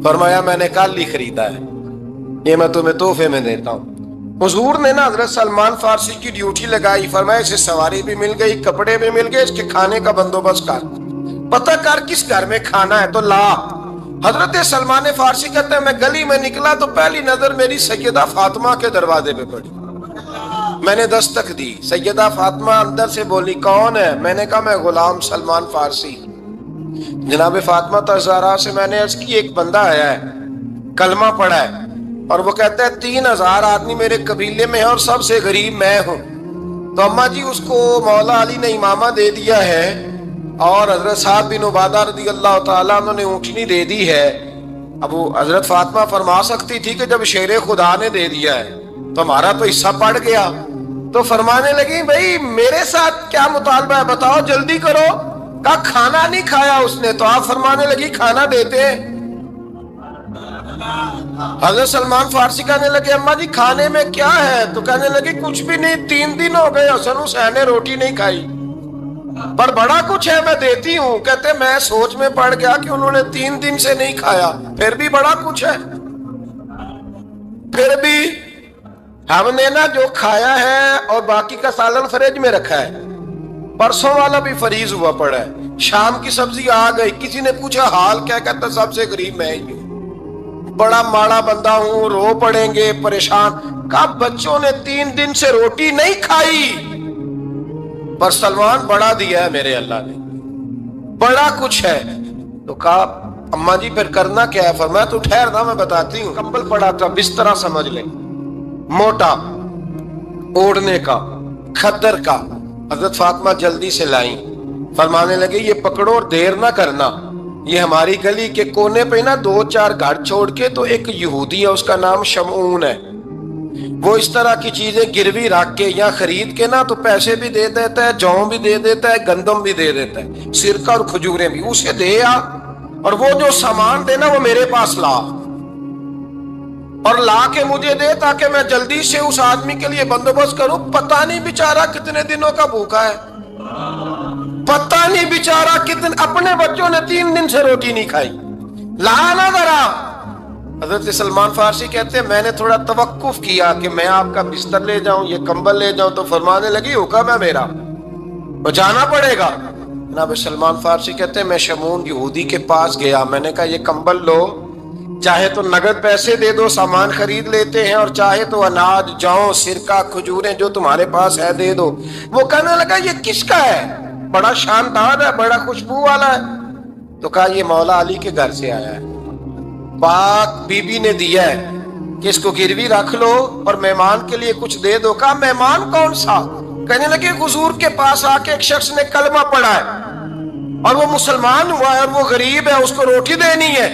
فرمایا میں نے کل ہی خریدا ہے، یہ میں تمہیں تحفے میں دیتا ہوں. حضور نے نا حضرت سلمان فارسی کی ڈیوٹی لگائی. فرمایا اسے سواری بھی مل گئی، کپڑے بھی مل گئے، اس کے کھانے کا بندوبست کر، پتہ کر کس گھر میں کھانا ہے تو لا. حضرت سلمان فارسی کہتے ہیں میں گلی میں نکلا تو پہلی نظر میری سیدہ فاطمہ کے دروازے پہ پڑی. میں نے دستک دی. سیدہ فاطمہ اندر سے بولی کون ہے؟ میں نے کہا میں غلام سلمان فارسی. جناب فاطمہ الزہرا سے میں نے عرض کی ایک بندہ آیا ہے، کلمہ پڑھا ہے، اور وہ کہتا ہے 3000 آدمی میرے قبیلے میں ہیں اور سب سے غریب میں ہوں. تو اماں جی اس کو مولا علی نے امامہ دے دیا ہے اور حضرت سعد بن عبادہ رضی اللہ تعالیٰ عنہ نے اونٹنی دے دی ہے. اب وہ حضرت فاطمہ فرما سکتی تھی کہ جب شیر خدا نے دے دیا ہے تو ہمارا تو حصہ پڑ گیا. تو فرمانے لگی بھائی میرے ساتھ کیا مطالبہ ہے بتاؤ جلدی کرو. کہا کھانا نہیں کھایا اس نے. تو آپ فرمانے لگی کھانا دیتے ہیں. حضرت سلمان فارسی کہنے لگے اماں جی کھانے میں کیا ہے؟ تو کہنے لگے کچھ بھی نہیں، 3 دن ہو گئے حسن حسین نے روٹی نہیں کھائی، پر بڑا کچھ ہے میں دیتی ہوں. کہتے میں سوچ میں پڑ گیا کہ انہوں نے 3 دن سے نہیں کھایا، پھر بھی بڑا کچھ ہے. پھر بھی ہم نے نا جو کھایا ہے اور باقی کا سالن فریج میں رکھا ہے، پرسوں والا بھی فریز ہوا پڑا ہے. شام کی سبزی آ گئی. کسی نے پوچھا حال کیا؟ کہتا سب سے غریب میں ہی ہوں، بڑا ماڑا بندہ ہوں، رو پڑیں گے، پریشان. کہا بچوں نے 3 دن سے روٹی نہیں کھائی، پر سلمان بڑا دیا ہے میرے اللہ نے، بڑا کچھ ہے. تو کہا اماں جی پھر کرنا کیا ہے؟ فرمایا تو ٹھہر نا میں بتاتی ہوں. کمبل پڑا تھا، بسترا سمجھ لیں، موٹا اوڑھنے کا، کھدر کا. حضرت فاطمہ جلدی سے لائیں. فرمانے لگے یہ پکڑو اور دیر نہ کرنا. یہ ہماری گلی کے کونے پہ نا 2-4 گھر چھوڑ کے تو ایک یہودی ہے، اس کا نام شمعون ہے. وہ اس طرح کی چیزیں گروی رکھ کے یا خرید کے نا تو پیسے بھی دے دیتا ہے، جوں بھی دے دیتا ہے، گندم بھی دے دیتا ہے، سرکہ اور کھجوریں بھی. اسے دے آ اور وہ جو سامان دینا وہ میرے پاس لا اور لا کے مجھے دے تاکہ میں جلدی سے اس آدمی کے لیے بندوبست کروں. پتہ نہیں بیچارہ کتنے دنوں کا بھوکا ہے، پتہ نہیں بیچارہ کتنے، اپنے بچوں نے 3 دن سے روٹی نہیں کھائی. لا نہ ذرا. حضرت سلمان فارسی کہتے ہیں میں نے تھوڑا توقف کیا کہ میں آپ کا بستر لے جاؤں، یہ کمبل لے جاؤں. تو فرمانے لگی حکم ہے میرا، وہ جانا پڑے گا. جناب سلمان فارسی کہتے ہیں میں شمون یہودی کے پاس گیا, میں نے کہا یہ کمبل لو, چاہے تو نقد پیسے دے دو سامان خرید لیتے ہیں, اور چاہے تو اناج جوں سرکہ کھجوریں جو تمہارے پاس ہے دے دو. وہ کہنے لگا یہ کس کا ہے, بڑا شاندار ہے, بڑا خوشبو والا ہے. تو کہا یہ مولا علی کے گھر سے آیا ہے, پاک بی بی نے دیا ہے کہ اس کو گروی رکھ لو اور مہمان کے لیے کچھ دے دو. کہا مہمان کون سا؟ کہنے لگے حضور کے پاس آ کے ایک شخص نے کلمہ پڑھا ہے اور وہ مسلمان ہوا ہے اور وہ غریب ہے, اس کو روٹی دینی ہے.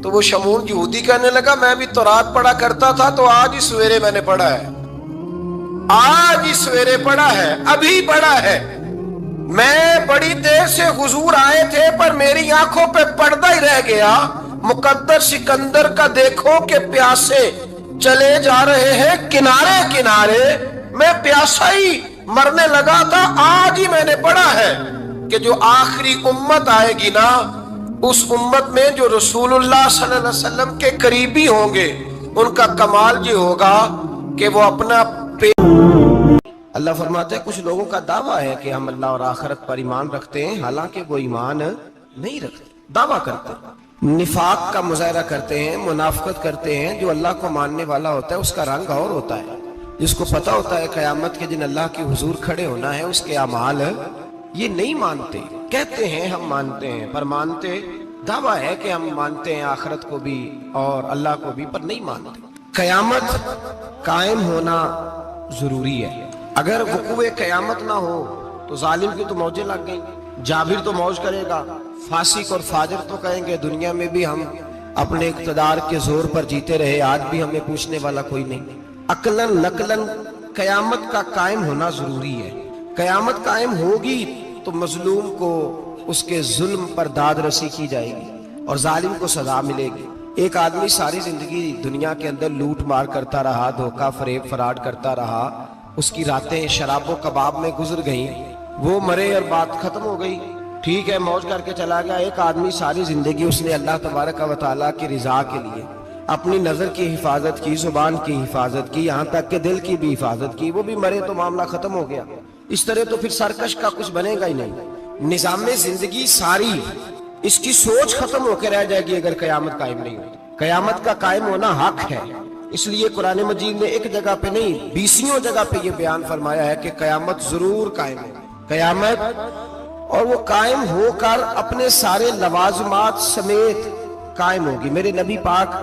تو وہ شمون یہودی کہنے لگا میں بھی تورات پڑھا کرتا تھا, تو آج ہی سویرے میں نے پڑھا ہے, آج ہی سویرے پڑھا ہے, ابھی پڑھا ہے. میں بڑی دیر سے حضور آئے تھے پر میری آنکھوں پہ پردہ ہی رہ گیا. مقدر سکندر کا دیکھو کہ پیاسے چلے جا رہے ہیں کنارے کنارے, میں پیاسا ہی مرنے لگا تھا, آج ہی میں نے پڑھا ہے کہ جو آخری امت آئے گی نا, اس امت میں جو رسول اللہ صلی اللہ علیہ وسلم کے قریبی ہوں گے ان کا کمال یہ ہوگا کہ وہ اپنا اللہ فرماتے ہیں کچھ لوگوں کا دعویٰ ہے کہ ہم اللہ اور آخرت پر ایمان رکھتے ہیں, حالانکہ وہ ایمان نہیں رکھتے, دعویٰ کرتے ہیں, نفاق کا مظاہرہ کرتے ہیں, منافقت کرتے ہیں. جو اللہ کو ماننے والا ہوتا ہے اس کا رنگ اور ہوتا ہے, جس کو پتا ہوتا ہے قیامت کے دن اللہ کے حضور کھڑے ہونا ہے, اس کے اعمال یہ نہیں مانتے. کہتے ہیں ہم مانتے ہیں, پر مانتے, دعویٰ ہے کہ ہم مانتے ہیں آخرت کو بھی اور اللہ کو بھی, پر نہیں مانتے. قیامت قائم ہونا ضروری ہے. اگر وقوع قیامت نہ ہو تو ظالم کی تو موجیں لگ گئیں, جابر تو موج کرے گا, فاسق اور فاجر تو کہیں گے دنیا میں بھی ہم اپنے اقتدار کے زور پر جیتے رہے, آج بھی ہمیں پوچھنے والا کوئی نہیں. عقلاً نقلاً قیامت کا قائم ہونا ضروری ہے. قیامت قائم ہوگی تو مظلوم کو اس کے ظلم پر داد رسی کی جائے گی اور ظالم کو سزا ملے گی. ایک آدمی ساری زندگی دنیا کے اندر لوٹ مار کرتا رہا, دھوکہ فریب فراڈ کرتا رہا, اس کی راتیں شراب و کباب میں گزر گئیں, وہ مرے اور بات ختم ہو گئی, ٹھیک ہے موج کر کے چلا گیا. ایک آدمی ساری زندگی اس نے اللہ تبارک و تعالیٰ کی رضا کے لیے اپنی نظر کی حفاظت کی, زبان کی حفاظت کی, یہاں تک کہ دل کی بھی حفاظت کی, وہ بھی مرے تو معاملہ ختم ہو گیا. اس طرح تو پھر سرکش کا کچھ بنے گا ہی نہیں. نظام زندگی ساری اس کی سوچ ختم ہو کے رہ جائے گی اگر قیامت قائم نہیں ہوتی. قیامت کا قائم ہونا حق ہے, اس لیے قرآن مجید نے ایک جگہ پہ نہیں 20 جگہ پہ یہ بیان فرمایا ہے کہ قیامت ضرور قائم ہے. قیامت, اور وہ قائم ہو کر اپنے سارے لوازمات سمیت قائم ہوگی. میرے نبی پاک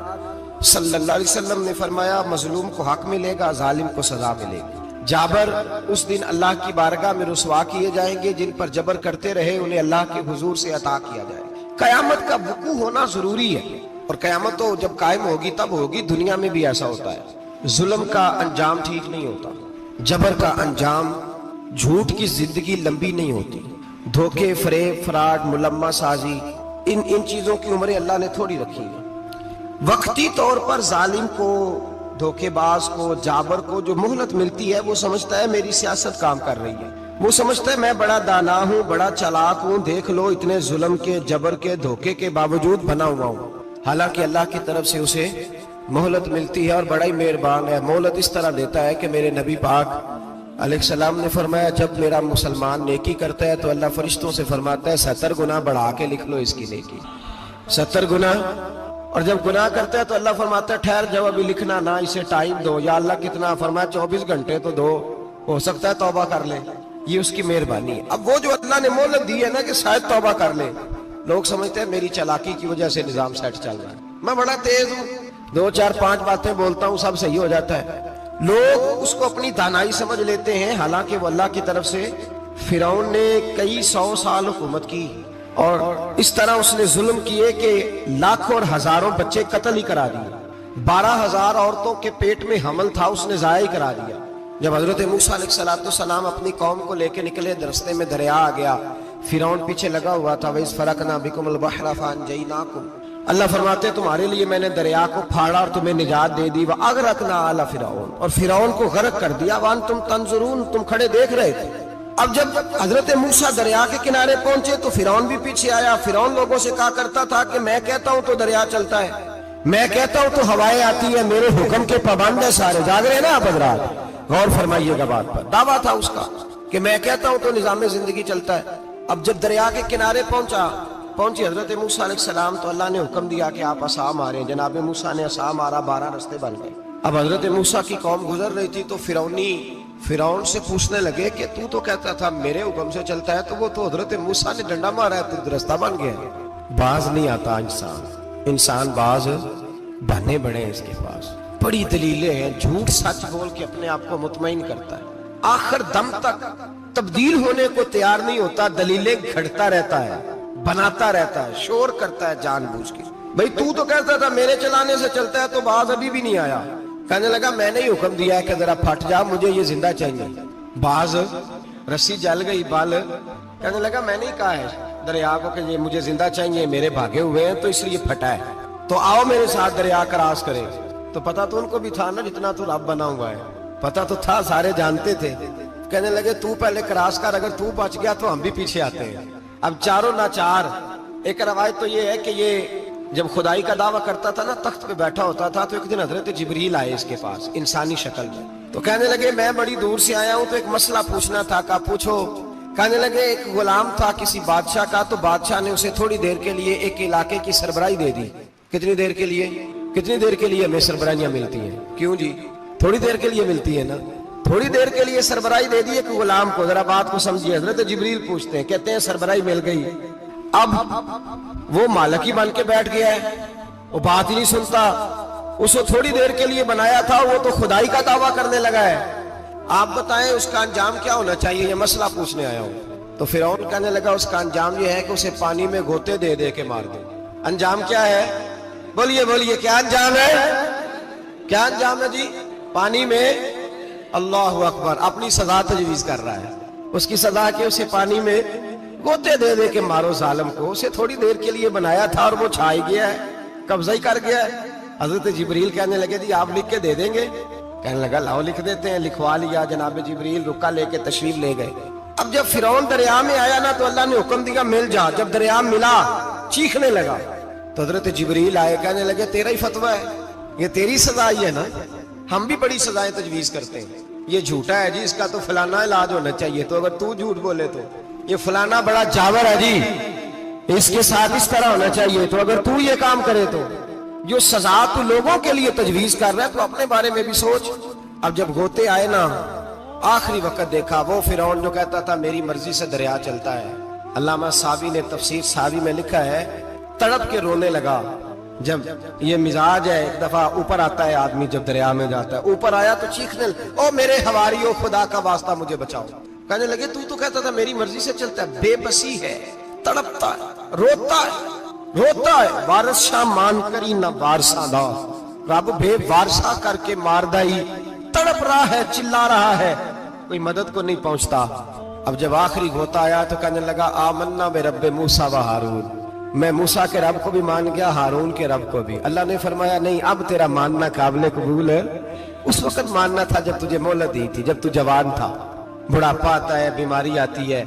صلی اللہ علیہ وسلم نے فرمایا مظلوم کو حق ملے گا, ظالم کو سزا ملے گی. جابر اس دن اللہ کی بارگاہ میں رسوا کیے جائیں گے, جن پر جبر کرتے رہے انہیں اللہ کے حضور سے عطا کیا جائے. قیامت کا وقوع ہونا ضروری ہے, اور قیامت تو جب قائم ہوگی تب ہوگی. دنیا میں بھی ایسا ہوتا ہے, ظلم کا انجام ٹھیک نہیں ہوتا, جبر کا انجام, جھوٹ کی زندگی لمبی نہیں ہوتی, دھوکے فریب فراڈ ملمہ سازی, ان چیزوں کی عمریں اللہ نے تھوڑی رکھی ہے. وقتی طور پر ظالم کو, دھوکے باز کو, جابر کو جو مہلت ملتی ہے وہ سمجھتا ہے میری سیاست کام کر رہی ہے, وہ سمجھتا ہے میں بڑا دانا ہوں, بڑا چالاک ہوں, دیکھ لو اتنے ظلم کے, جبر کے, دھوکے کے باوجود بنا ہوا ہوں. حالانکہ اللہ کی طرف سے اسے مہلت ملتی ہے اور بڑا ہی مہربان ہے. مہلت اس طرح دیتا ہے کہ میرے نبی پاک علیہ السلام نے فرمایا جب میرا مسلمان نیکی کرتا ہے تو اللہ فرشتوں سے فرماتا ہے 70 گنا بڑھا کے لکھ لو اس کی نیکی, 70 گنا. اور جب گناہ کرتا ہے تو اللہ فرماتا ہے ٹھہر جاؤ ابھی لکھنا نہ, اسے ٹائم دو. یا اللہ کتنا؟ فرمایا 24 گھنٹے تو دو, ہو سکتا ہے توبہ کر لے. یہ اس کی مہربانی ہے. اب وہ جو اللہ نے مہلت دی ہے نا کہ شاید توبہ کر لے, لوگ سمجھتے ہیں میری چالاکی کی وجہ سے نظام سیٹ چل رہا ہے, میں بڑا تیز ہوں, 2 4 5 باتیں بولتا ہوں سب صحیح ہو جاتا ہے. لوگ اس کو اپنی دانائی سمجھ لیتے ہیں, حالانکہ وہ اللہ کی طرف سے. فرعون نے کئی 100 سال حکومت کی اور اس طرح اس نے ظلم کیے کہ لاکھوں اور ہزاروں بچے قتل ہی کرا دیے. 12,000 عورتوں کے پیٹ میں حمل تھا, اس نے ضائع کرا دیا. جب حضرت موسیٰ علیہ السلام اپنی قوم کو لے کے نکلے, راستے میں دریا آ گیا, فرعون پیچھے لگا ہوا تھا. وَإِذْ فَرَقْنَا بِكُمُ الْبَحْرَ فَأَنْجَيْنَاكُمْ, اللہ فرماتے تمہارے لیے میں نے دریا کو پھاڑا اور تمہیں نجات دے دی. وَأَغْرَقْنَا آلَ فِرْعَوْنَ, اور فرعون کو غرق کر دیا. وَأَنْتُمْ تَنْظُرُونَ, تم کھڑے دیکھ رہے تھے. اب جب حضرت موسیٰ دریا کے کنارے پہنچے تو فرعون بھی پیچھے آیا. فرعون لوگوں سے کہا کرتا تھا کہ میں کہتا ہوں تو دریا چلتا ہے, میں کہتا ہوں تو ہوائیں آتی ہیں, میرے حکم کے پابند ہے سارے. جاگ رہے ہیں نا آپ حضرات, غور فرمائیے گا بات پر. دعویٰ تھا اس کا کہ میں کہتا ہوں تو نظام زندگی چلتا ہے. اب جب دریا کے کنارے پہنچی حضرت موسیٰ علیہ السلام تو اللہ نے حکم دیا کہ آپ عصا ماریں. جناب موسیٰ نے عصا مارا, 12 رستے بن گئے. اب حضرت موسیٰ کی قوم گزر رہی تھی تو فرعون سے پوچھنے لگے کہ تو کہتا تھا میرے حکم سے چلتا ہے, تو وہ تو حضرت موسیٰ نے ڈنڈا مارا ہے تو رستہ بن گیا. باز نہیں آتا انسان باز بہانے بڑے ہیں اس کے پاس, بڑی دلیلیں ہیں, جھوٹ سچ بول کے اپنے آپ کو مطمئن کرتا ہے, آخر دم تک تبدیل ہونے کو تیار نہیں ہوتا, دلیلیں گھڑتا رہتا ہے, بناتا رہتا ہے, شور کرتا ہے جان بوجھ کے. بھئی تو کہتا تھا میرے چلانے سے چلتا ہے, تو باز ابھی بھی نہیں آیا. کہنے لگا میں نے ہی حکم دیا ہے کہ ذرا پھٹ جا, مجھے یہ زندہ چاہیے. باز رسی جل گئی بال, کہنے لگا میں نے ہی کہا ہے دریا کو کہ یہ مجھے زندہ چاہیے, میرے بھاگے ہوئے ہیں تو اس لیے پھٹا ہے, تو آؤ میرے ساتھ دریا کراس کرے. تو پتا تو ان کو بھی تھا نا جتنا تو رب بنا ہوا ہے, پتا تو تھا, سارے جانتے تھے. کہنے لگے تو پہلے کراس کر, اگر تو بچ گیا تو ہم بھی پیچھے آتے ہیں. اب چاروں ناچار. ایک روایت تو یہ ہے کہ یہ جب خدائی کا دعویٰ کرتا تھا نا, تخت پہ بیٹھا ہوتا تھا, تو ایک دن حضرت جبریل آئے اس کے پاس انسانی شکل میں. تو کہنے لگے میں بڑی دور سے آیا ہوں تو ایک مسئلہ پوچھنا تھا. کہا پوچھو. کہنے لگے ایک غلام تھا کسی بادشاہ کا, تو بادشاہ نے اسے تھوڑی دیر کے لیے ایک علاقے کی سربراہی دے دی. کتنی دیر کے لیے ہمیں سربراہیاں ملتی ہیں؟ کیوں جی, تھوڑی دیر کے لیے ملتی ہے نا, تھوڑی دیر کے لیے سربراہی دے دی ایک غلام کو. ذرا بات کو سمجھیے. حضرت جبریل پوچھتے ہیں, کہتے ہیں سربراہی مل گئی, اب وہ مالک ہی بن کے بیٹھ گیا ہے, وہ بات ہی نہیں سنتا. اس کو تھوڑی دیر کے لیے بنایا تھا, وہ تو خدائی کا دعویٰ کرنے لگا ہے. آپ بتائیں اس کا انجام کیا ہونا چاہیے, یہ مسئلہ پوچھنے آیا ہوں. تو فرعون کہنے لگا اس کا انجام یہ ہے کہ اسے پانی میں گوتے دے دے کے مار دے. انجام کیا ہے؟ بولیے کیا انجام ہے؟ کیا انجام ہے جی؟ پانی میں, اللہ اکبر, اپنی سزا تجویز کر رہا ہے. اس کی سزا کہ اسے پانی میں گوتے دے دے کے مارو ظالم کو. اسے تھوڑی دیر کے لیے بنایا تھا اور وہ چھائی گیا ہے, قبضہ ہی کر گیا ہے. حضرت جبریل کہنے لگے جی آپ لکھ کے دے دیں گے؟ کہنے لگا لاؤ لکھ دیتے ہیں. لکھوا لیا. جناب جبریل رکا لے کے تشریف لے گئے. اب جب فرعون دریا میں آیا نا تو اللہ نے حکم دیا مل جا. جب دریا ملا چیخنے لگا تو حضرت جبریل آئے, کہنے لگے تیرا ہی فتویٰ ہے, یہ تیری سزا ہی ہے نا, ہم بھی بڑی سزائیں تجویز کرتے ہیں. یہ جھوٹا ہے جی, اس کا تو فلانا علاج ہونا چاہیے, تو اگر تو جھوٹ بولے تو یہ فلانا بڑا جاور ہے جی, اس کے ساتھ اس طرح ہونا چاہیے, تو اگر تو یہ کام کرے تو جو سزا تو لوگوں کے لیے تجویز کر رہا ہے تو اپنے بارے میں بھی سوچ. اب جب گوتے آئے نا, آخری وقت دیکھا وہ فرعون جو کہتا تھا میری مرضی سے دریا چلتا ہے. علامہ ساوی نے تفسیر ساوی میں لکھا ہے, تڑپ کے رونے لگا. جب یہ مزاج ہے, ایک دفعہ اوپر آتا ہے آدمی جب دریا میں جاتا ہے, اوپر آیا تو چیخنے او میرے حواریو خدا کا واسطہ مجھے بچاؤ. کہنے لگے تو کہتا تھا میری مرضی سے چلتا ہے. بے بسی ہے, تڑپتا ہے, روتا ہے. وارث شاہ مان کری نہ وارثہ دا, رب بے وارثہ کر کے مار دائی. تڑپ رہا ہے, چلا رہا ہے, کوئی مدد کو نہیں پہنچتا. اب جب آخری گھوتا آیا تو کہنے لگا آمنا برب موسیٰ و ہارون, میں موسیٰ کے رب کو بھی مان گیا, ہارون کے رب کو بھی. اللہ نے فرمایا نہیں, اب تیرا ماننا قابل قبول ہے. اس وقت ماننا تھا جب تجھے مہلت دی تھی, جب تو جوان تھا. بڑھاپا آتا ہے, بیماری آتی ہے,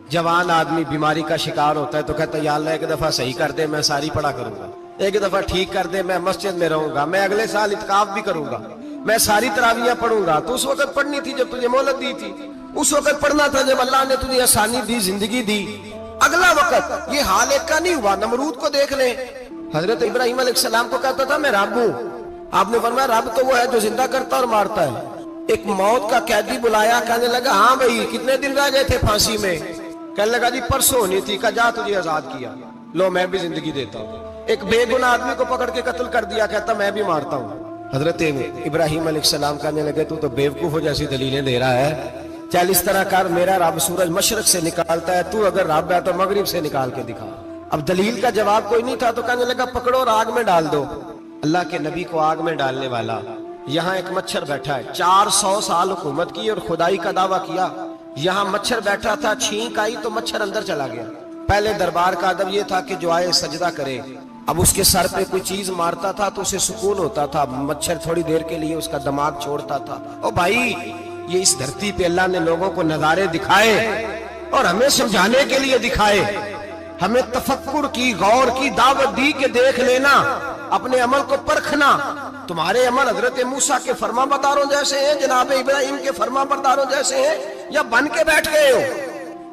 جوان آدمی بیماری کا شکار ہوتا ہے تو کہتا ہے یا اللہ ایک دفعہ صحیح کر دے, میں ساری پڑھا کروں گا. ایک دفعہ ٹھیک کر دے, میں مسجد میں رہوں گا, میں اگلے سال اعتکاف بھی کروں گا, میں ساری تراویحیں پڑھوں گا. تو اس وقت پڑھنی تھی جب تجھے مہلت دی تھی, اس وقت پڑھنا تھا جب اللہ نے تجھے آسانی دی, زندگی دی. اگلا وقت یہ حال ایک کا نہیں ہوا. نمرود کو دیکھ لیں, حضرت ابراہیم علیہ السلام کو کہتا تھا میں رب ہوں. آپ نے فرمایا رب تو وہ ہے جو زندہ کرتا اور مارتا ہے. ایک موت کا قیدی بلایا, کہنے لگا ہاں بھائی کتنے دن رہ گئے تھے پھانسی میں؟ کہنے لگا جی پرسوں ہونی تھی. کہا جا تجھے آزاد کیا, لو میں بھی زندگی دیتا ہوں. ایک بے گناہ آدمی کو پکڑ کے قتل کر دیا, کہتا میں بھی مارتا ہوں. حضرت ابراہیم علیہ السلام کہنے لگے تو بیوقوفوں جیسی دلیلیں دے رہا ہے, چل اس طرح کر, میرا رب سورج مشرق سے نکالتا ہے, تو اگر رب ہے تو مغرب سے نکال کے دکھا. اب دلیل کا جواب کوئی نہیں تھا تو کہنے لگا پکڑو اور آگ میں ڈال دو. اللہ کے نبی کو آگ میں ڈالنے والا, یہاں ایک مچھر بیٹھا ہے, 400 سال حکومت کی اور خدائی کا دعویٰ کیا. یہاں مچھر بیٹھا تھا, چھینک آئی تو مچھر اندر چلا گیا. پہلے دربار کا ادب یہ تھا کہ جو آئے سجدہ کرے. اب اس کے سر پہ کوئی چیز مارتا تھا تو اسے سکون ہوتا تھا, مچھر تھوڑی دیر کے لیے اس کا دماغ چھوڑتا تھا. او بھائی یہ اس دھرتی پہ اللہ نے لوگوں کو نظارے دکھائے اور ہمیں سمجھانے کے لیے دکھائے, ہمیں تفکر کی, غور کی دعوت دی کہ دیکھ لینا, اپنے عمل کو پرکھنا. تمہارے عمل حضرت موسیٰ کے فرما برداروں جیسے ہیں, جناب ابراہیم کے فرما برداروں جیسے ہیں, یا بن کے بیٹھ گئے ہو؟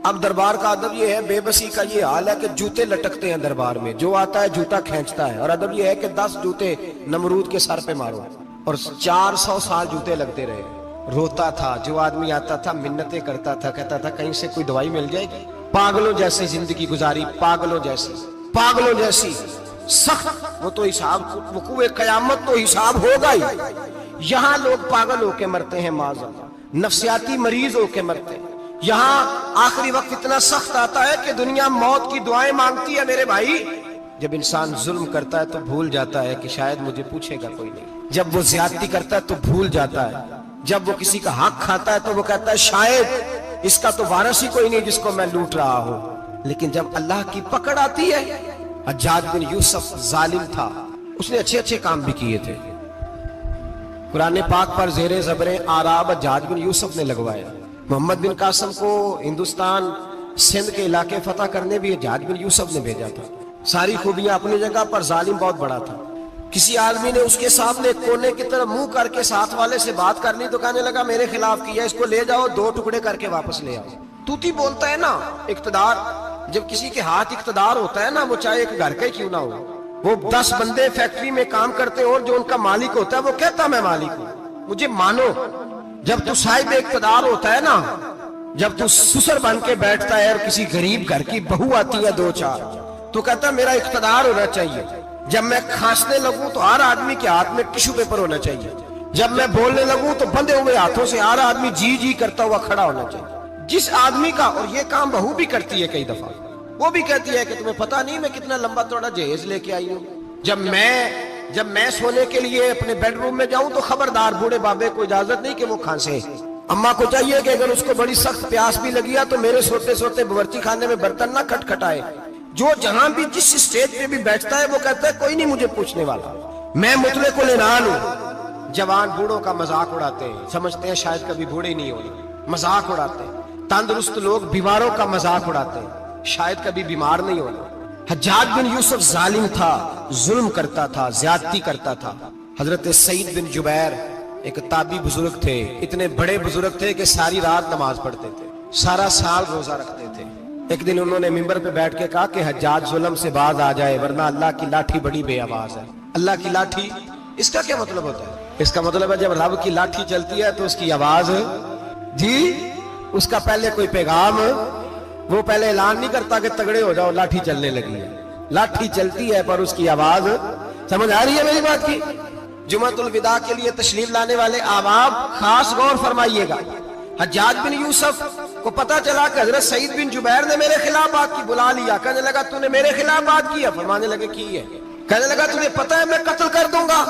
اب دربار کا ادب یہ ہے، بے بسی کا یہ حال ہے کہ جوتے لٹکتے ہیں دربار میں، جو آتا ہے جوتا کھینچتا ہے، اور ادب یہ ہے کہ 10 جوتے نمرود کے سر پہ مارو، اور 400 سال جوتے لگتے رہے۔ روتا تھا، جو آدمی آتا تھا منتیں کرتا تھا، کہتا تھا کہیں سے کوئی دوائی مل جائے گی۔ پاگلوں جیسی زندگی گزاری، پاگلوں جیسی سخت۔ وہ تو حساب، وقوع قیامت تو حساب ہوگا ہی۔ یہاں لوگ پاگل ہو کے مرتے ہیں، معذاللہ نفسیاتی مریض ہو کے مرتے ہیں۔ یہاں آخری وقت اتنا سخت آتا ہے کہ دنیا موت کی دعائیں مانگتی ہے میرے بھائی۔ جب انسان ظلم کرتا ہے تو بھول جاتا ہے کہ شاید مجھے پوچھے گا کوئی نہیں۔ جب وہ زیادتی کرتا ہے تو بھول جاتا ہے۔ جب وہ کسی کا حق کھاتا ہے تو وہ کہتا ہے شاید اس کا تو وارث ہی کوئی نہیں جس کو میں لوٹ رہا ہوں۔ لیکن جب اللہ کی پکڑ آتی ہے، حجاج بن یوسف ظالم تھا، اس نے اچھے کام بھی کیے تھے۔ قرآن پاک پر زیر زبر آراب حجاج بن یوسف نے لگوایا۔ محمد بن قاسم کو ہندوستان سندھ کے علاقے فتح کرنے بھی حجاج بن یوسف نے بھیجا تھا۔ ساری خوبیاں اپنی جگہ پر، ظالم بہت بڑا تھا۔ کسی آدمی نے اس کے سامنے کونے کی طرف منہ کر کے ساتھ والے سے بات کر لی تو کہنے لگا میرے خلاف کیا، اس کو لے جاؤ 2 ٹکڑے کر کے واپس لے آؤ۔ توتی بولتا ہے نا اقتدار، جب کسی کے ہاتھ اقتدار ہوتا ہے نا، وہ چاہے ایک گھر کا ہی کیوں نہ ہو، وہ 10 بندے فیکٹری میں کام کرتے اور جو ان کا مالک ہوتا ہے وہ کہتا میں مالک ہوں، مجھے مانو۔ جب تو صاحب اقتدار ہوتا ہے نا، جب تو سسر بن کے بیٹھتا ہے اور کسی غریب گھر کی بہو آتی ہے 2-4 تو کہتا ہے میرا اقتدار ہونا چاہیے۔ جب میں کھانسنے لگوں تو ہر آدمی کے ہاتھ میں ٹشو پیپر ہونا چاہیے۔ جب میں بولنے لگوں تو بندھے ہوئے ہاتھوں سے ہر آدمی جی کرتا ہوا کھڑا ہونا چاہیے۔ جس آدمی کا، اور یہ کام بہو بھی کرتی ہے کئی دفعہ، وہ بھی کہتی ہے کہ تمہیں پتہ نہیں میں کتنا لمبا چوڑا جہیز لے کے آئی ہوں۔ جب میں سونے کے لیے اپنے بیڈ روم میں جاؤں تو خبردار بوڑھے بابے کو اجازت نہیں کہ وہ کھانسے۔ اماں کو چاہیے کہ اگر اس کو بڑی سخت پیاس بھی لگی ہے تو میرے سوتے باورچی خانے میں برتن نہ کھٹکھٹائے۔ جو جہاں بھی جس اسٹیج پہ بھی بیٹھتا ہے وہ کہتا ہے کوئی نہیں مجھے پوچھنے والا، میں مطلق العنان ہوں۔ جوان بوڑھوں کا مذاق اڑاتے ہیں، سمجھتے ہیں شاید کبھی بوڑھے نہیں ہونے، مذاق اڑاتے ہیں۔ تندرست لوگ بیماروں کا مذاق اڑاتے ہیں، شاید کبھی بیمار نہیں ہونا۔ حجاج بن یوسف ظالم تھا، ظلم کرتا تھا، زیادتی کرتا تھا۔ حضرت سعید بن جبیر ایک تابعی بزرگ تھے، اتنے بڑے بزرگ تھے کہ ساری رات نماز پڑھتے تھے، سارا سال روزہ رکھتے تھے۔ ایک دن انہوں نے منبر پہ بیٹھ کے کہا کہ حجاج ظلم سے باز آ جائے ورنہ اللہ کی لاٹھی بڑی بے آواز ہے۔ اللہ کی لاٹھی، اس کا کیا مطلب ہوتا ہے؟ اس کا مطلب ہے جب رب کی لاٹھی چلتی ہے تو اس کی آواز، جی اس کا پہلے کوئی پیغام، وہ پہلے اعلان نہیں کرتا کہ تگڑے ہو جاؤ لاٹھی چلنے لگی ہے، لاٹھی چلتی ہے پر اس کی آواز، سمجھ آ رہی ہے میری بات کی؟ جمعۃ الوداع کے لیے تشریف لانے والے احباب خاص غور فرمائیے گا۔ حجاج بن یوسف کو پتا چلا کہ حضرت سعید بن جبیر نے میرے خلاف بات کی، بلا لیا، کہنے لگا تو نے میرے خلاف بات کی ہے؟ فرمانے لگے کی ہے۔ کہنے لگا تجھے پتا ہے میں قتل کر دوں گا؟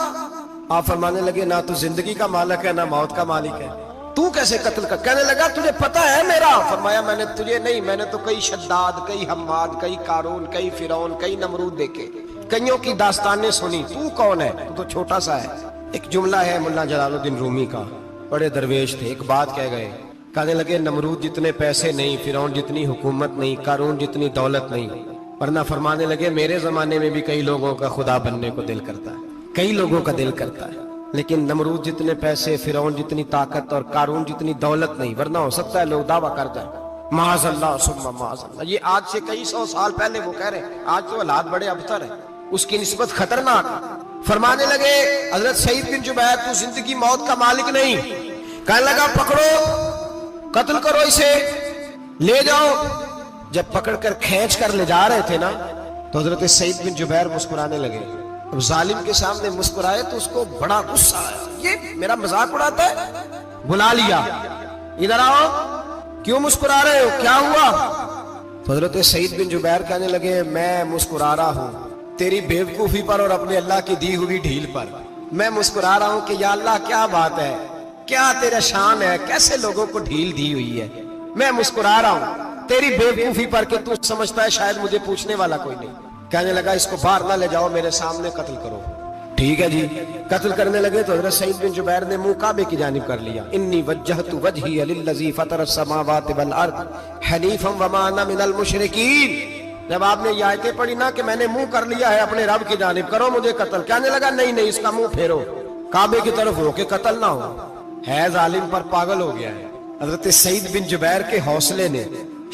آپ فرمانے لگے نہ تو زندگی کا مالک ہے نہ موت کا مالک ہے، تو کیسے قتل کر؟ کہنے لگا تجھے پتا ہے میرا؟ فرمایا میں نے تجھے نہیں، میں نے تو کئی شداد، کئی حماد، کئی قارون، کئی فرعون، کئی نمرود دیکھے، کئیوں کی داستانیں سنی، تو کون ہے؟ تو چھوٹا سا ہے۔ ایک جملہ ہے ملا جلال الدین رومی کا، بڑے درویش تھے، ایک بات کہہ گئے، کہنے لگے نمرود جتنے پیسے نہیں، فرعون جتنی حکومت نہیں، قارون جتنی دولت نہیں، ورنہ فرمانے لگے میرے زمانے میں بھی کئی لوگوں کا خدا بننے کو دل کرتا ہے، کئی لوگوں کا دل کرتا ہے، لیکن نمرود جتنے پیسے، فرعون جتنی طاقت اور قارون جتنی دولت نہیں، ورنہ ہو سکتا ہے لوگ دعویٰ کر جائیں معاذ اللہ ثم معاذ اللہ۔ یہ آج سے کئی 100 سال پہلے وہ کہہ رہے ہیں، آج تو حالات بڑے ابتر ہیں، اس کی نسبت خطرناک۔ فرمانے لگے حضرت سعید بن جبیر تو زندگی موت کا مالک نہیں، کہنے لگا پکڑو، قتل کرو اسے، لے جاؤ۔ جب پکڑ کر کھینچ کر لے جا رہے تھے نا تو حضرت سعید بن جبیر مسکرانے لگے۔ اب ظالم کے سامنے مسکرائے تو اس کو بڑا غصہ آیا، یہ میرا مذاق اڑاتا ہے؟ بلا لیا، ادھر آؤ، کیوں مسکرا رہے ہو، کیا ہوا؟ تو حضرت سعید بن جبیر کہنے لگے میں مسکرا رہا ہوں تیری بیوقوفی پر اور اپنے اللہ کی دی ہوئی ڈھیل پر، میں مسکرا رہا ہوں کہ یا اللہ کیا بات ہے، کیا تیرا شان ہے، کیسے لوگوں کو ڈھیل دی ہوئی ہے، میں مسکرا رہا ہوں تیری بیوقوفی پر کہ تو سمجھتا ہے شاید مجھے پوچھنے والا کوئی نہیں۔ کہنے لگا اس کو باہر نہ لے جاؤ، میرے سامنے قتل کرو۔ ٹھیک ہے جی، قتل کرنے لگے تو حضرت سعید بن جبیر نے منہ کعبے کی جانب کر لیا، انی وجہت وجہی للذی فطر السماوات والارض حنیفا وما انا من المشرکین۔ جب آپ نے یہ آیتیں پڑھی نا کہ میں نے منہ کر لیا ہے اپنے رب کی جانب، کرو مجھے قتل، کہنے لگا نہیں نہیں، اس کا منہ پھیرو، کعبے کی طرف ہو کے قتل نہ ہو، ہے ظالم پر پاگل ہو گیا ہے۔ حضرت سعید بن جبیر کے حوصلے نے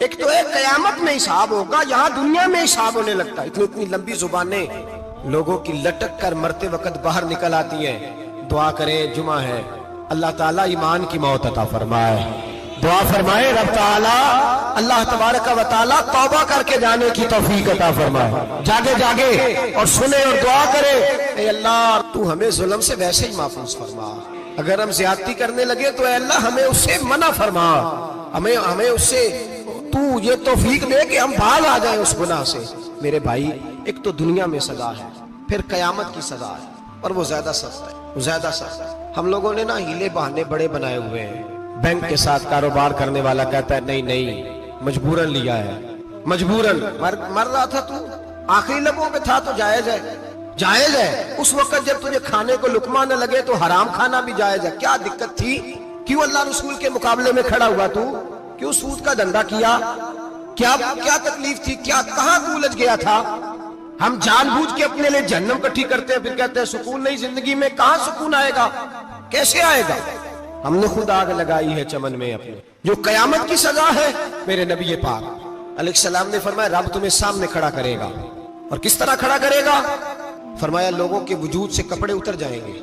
ایک تو ہے قیامت میں حساب ہوگا, یہاں دنیا میں حساب ہونے لگتا ہے. اتنی لمبی زبانیں لوگوں کی لٹک کر مرتے وقت باہر نکل آتی ہیں. دعا کریں, جمعہ ہے, اللہ تعالیٰ ایمان کی موت عطا فرمائے. دعا فرمائے رب تعالیٰ, اللہ تبارک و تعالیٰ توبہ کر کے جانے کی توفیق عطا فرمائے. جاگے جاگے اور سنے اور دعا کرے, اے اللہ تو ہمیں ظلم سے ویسے ہی محفوظ فرما. اگر ہم زیادتی کرنے لگے تو اے اللہ ہمیں اس سے منع فرما, ہمیں اس سے تو یہ توفیق دے کہ ہم باز آ جائیں اس گناہ سے. میرے بھائی, ایک تو دنیا میں سزا ہے, پھر قیامت کی سزا ہے, اور وہ زیادہ سخت ہے, وہ زیادہ سخت ہے. ہم لوگوں نے نا ہیلے بہانے بڑے بنائے ہوئے ہیں. بینک کے ساتھ کاروبار کرنے والا کہتا ہے نہیں نہیں مجبوراً لیا ہے, مجبوراً. مر رہا تھا تو, آخری لمحوں پہ تھا تو جائز ہے, جائز ہے. اس وقت جب تجھے کھانے کو لقمہ نہ لگے تو حرام کھانا بھی جائز ہے. کیا دقت تھی؟ کیوں اللہ رسول کے مقابلے میں کھڑا ہوا تو؟ کیوں سود کا دھندا کیا؟ کیا تکلیف تھی؟ کیا کہاں تو الجھ گیا تھا؟ ہم جان بوجھ کے اپنے لیے جہنم کٹھی کرتے ہیں, پھر کہتے ہیں سکون نہیں زندگی میں. کہاں سکون آئے گا؟ کیسے آئے گا؟ ہم نے خود آگ لگائی ہے چمن میں اپنے. جو قیامت کی سزا ہے, میرے نبی پاک علیہ السلام نے فرمایا رب تمہیں سامنے کھڑا کرے گا. اور کس طرح کھڑا کرے گا؟ فرمایا لوگوں کے وجود سے کپڑے اتر جائیں گے,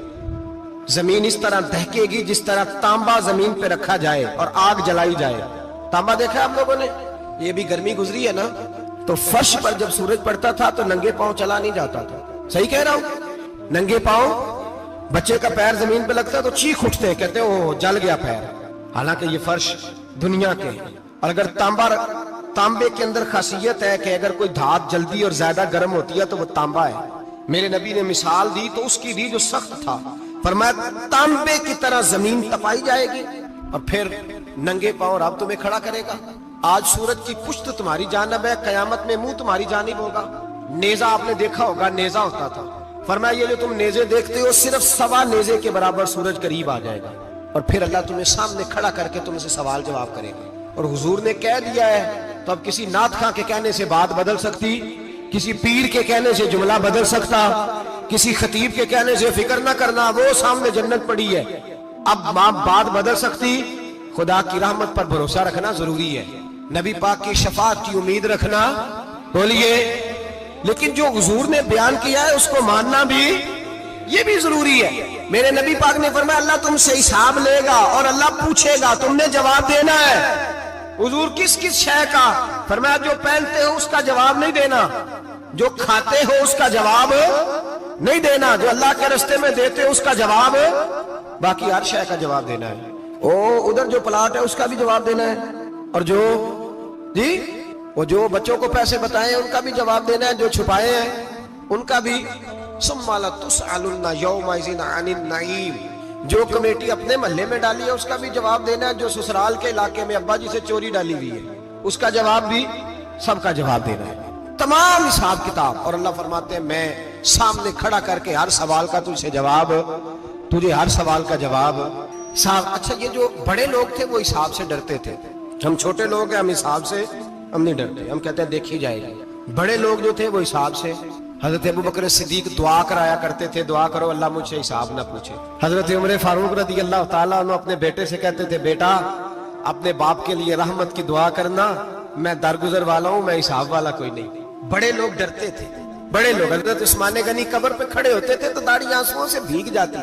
زمین اس طرح دہکے گی جس طرح تانبا زمین پہ رکھا جائے اور آگ جلائی جائے. تانبا دیکھا آپ لوگوں نے؟ یہ بھی گرمی گزری ہے نا, تو فرش پر جب سورج پڑتا تھا تو ننگے پاؤں چلا نہیں جاتا تھا. صحیح کہہ رہا ہوں؟ ننگے پاؤں, بچے کا پیر زمین پہ لگتا ہے تو چیخ اٹھتے ہیں, کہتے ہیں وہ جل گیا پیر. حالانکہ یہ فرش دنیا کے, اور اگر تانبے کے اندر خاصیت ہے کہ اگر کوئی دھات جلدی اور زیادہ گرم ہوتی ہے تو وہ تانبا ہے. میرے نبی نے مثال دی تو اس کی دی جو سخت تھا, فرمایا تانبے کی طرح زمین تپائی جائے گی اور پھر ننگے پاؤں رب تمہیں کھڑا کرے گا. آج سورج کی پشت تمہاری جانب ہے, قیامت میں منہ تمہاری جانب ہوگا. نیزہ آپ نے دیکھا ہوگا, نیزہ ہوتا تھا. فرمایا یہ جو تم نیزے دیکھتے ہو صرف 1.25 نیزے کے برابر سورج قریب آ جائے گا, اور پھر اللہ تمہیں سامنے کھڑا کر کے تم سے سوال جواب کرے گا. اور حضور نے کہہ دیا ہے تو اب کسی نعت خواں کے کہنے سے بات بدل سکتی, کسی پیر کے کہنے سے جملہ بدل سکتا, کسی خطیب کے کہنے سے فکر نہ کرنا وہ سامنے جنت پڑی ہے, اب بات بدل سکتی. خدا کی رحمت پر بھروسہ رکھنا ضروری ہے, نبی پاک کی شفاعت کی امید رکھنا, بولیے. لیکن جو حضور نے بیان کیا ہے اس کو ماننا بھی یہ بھی ضروری ہے. میرے نبی پاک نے فرمایا اللہ تم سے حساب لے گا اور اللہ پوچھے گا, تم نے جواب دینا ہے. حضور کس کس شے کا؟ فرمایا جو پہنتے ہو اس کا جواب نہیں دینا, جو کھاتے ہو اس کا جواب نہیں دینا, جو اللہ کے راستے میں دیتے ہو اس کا جواب, باقی ہر شے کا جواب دینا ہے. ادھر جو پلاٹ ہے اس کا بھی جواب دینا ہے, اور جو بچوں کو پیسے بتائے ان کا بھی جواب دینا ہے, جو چھپائے ہیں ان کا بھی. ثم لتسألن یومئذ عن النعیم, جو کمیٹی اپنے محلے میں ڈالی ہے اس کا بھی جواب دینا ہے, جو سسرال کے علاقے میں ابا جی سے چوری ڈالی ہوئی ہے اس کا جواب بھی, سب کا جواب دینا ہے, تمام حساب کتاب. اور اللہ فرماتے ہیں میں سامنے کھڑا کر کے ہر سوال کا تجھ سے جواب, تجھے ہر سوال کا جواب. اچھا یہ جو بڑے لوگ تھے وہ حساب سے ڈرتے تھے, ہم چھوٹے لوگ ہیں ہم حساب سے ہم نہیں ڈرتے, ہم کہتے ہیں دیکھی جائے گی. بڑے لوگ جو تھے وہ حساب سے, حضرت ابوبکر صدیق دعا کرایا کرتے تھے, دعا کرو اللہ مجھ سے حساب نہ پوچھے. حضرت عمر فاروق رضی اللہ تعالیٰ عنہ اپنے بیٹے سے کہتے تھے بیٹا اپنے باپ کے لیے رحمت کی دعا کرنا, میں درگزر والا ہوں, میں حساب والا کوئی نہیں. بڑے لوگ ڈرتے تھے, بڑے لوگ. حضرت عثمان غنی قبر پہ کھڑے ہوتے تھے تو داڑھی آنسوؤں سے بھیگ جاتی.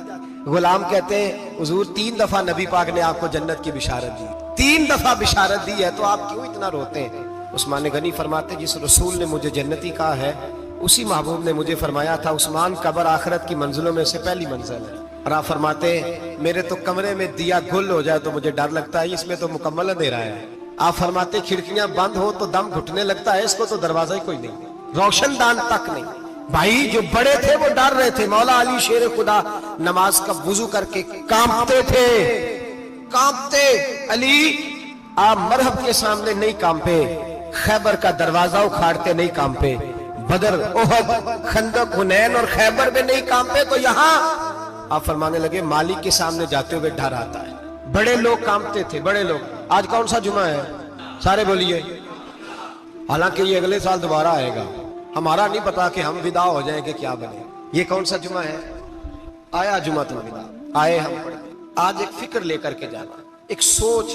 غلام کہتے ہیں حضور 3 دفعہ نبی پاک نے آپ کو جنت کی بشارت دی, 3 دفعہ بشارت دی ہے تو آپ کیوں اتنا روتے ہیں؟ عثمان غنی فرماتے جس رسول نے مجھے جنتی کہا ہے اسی محبوب نے مجھے فرمایا تھا عثمان قبر آخرت کی منزلوں میں سے پہلی منزل ہے. اور آپ فرماتے میرے تو کمرے میں دیا گل ہو جائے تو مجھے ڈر لگتا ہے, اس میں تو مکمل اندھیرا ہے. آپ فرماتے کھڑکیاں بند ہو تو دم گھٹنے لگتا ہے, اس کو تو دروازہ ہی کوئی نہیں, روشن دان تک نہیں. بھائی جو بڑے تھے وہ ڈر رہے تھے. مولا علی شیر خدا نماز کا وضو کر کے کانپتے تھے, کانپتے. علی آپ مرحب کے سامنے نہیں کانپے, خیبر کا دروازہ اکھاڑتے نہیں کانپے, بدر احد خندق حنین اور خیبر میں نہیں کانپے, تو یہاں آپ فرمانے لگے مالک کے سامنے جاتے ہوئے ڈر آتا ہے. بڑے لوگ کانپتے تھے, بڑے لوگ. آج کون سا جمعہ ہے؟ سارے بولیے. حالانکہ یہ اگلے سال دوبارہ آئے گا, ہمارا نہیں پتا کہ ہم ودا ہو جائیں کہ کیا بنے. یہ کون سا جمعہ ہے؟ آیا جمعہ تو ودا, آئے ہم. آج ایک فکر لے کر کے جانا, ایک سوچ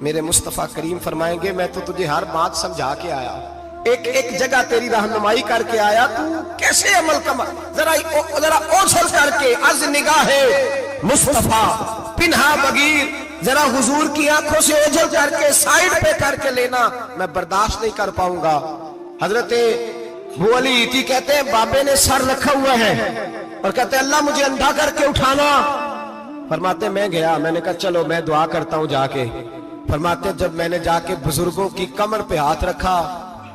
میرے مصطفیٰ کریم فرمائیں گے میں تو تجھے ہر بات سمجھا کے آیا, ایک ایک جگہ تیری رہنمائی کر کے آیا, تو کیسے عمل کما, ذرا اوصل کر کے از نگاہ مصطفیٰ پنہا بغیر ذرا حضور کی آنکھوں سے اوجھل کر کے سائیڈ پہ کر کے لینا, میں برداشت نہیں کر پاؤں گا. حضرت ابو علی ایتی کہتے ہیں بابے نے سر رکھا ہوا ہے اور کہتے ہیں اللہ مجھے اندھا کر کے اٹھانا. فرماتے میں گیا, میں نے کہا چلو میں دعا کرتا ہوں جا کے. فرماتے جب میں نے جا کے بزرگوں کی کمر پہ ہاتھ رکھا,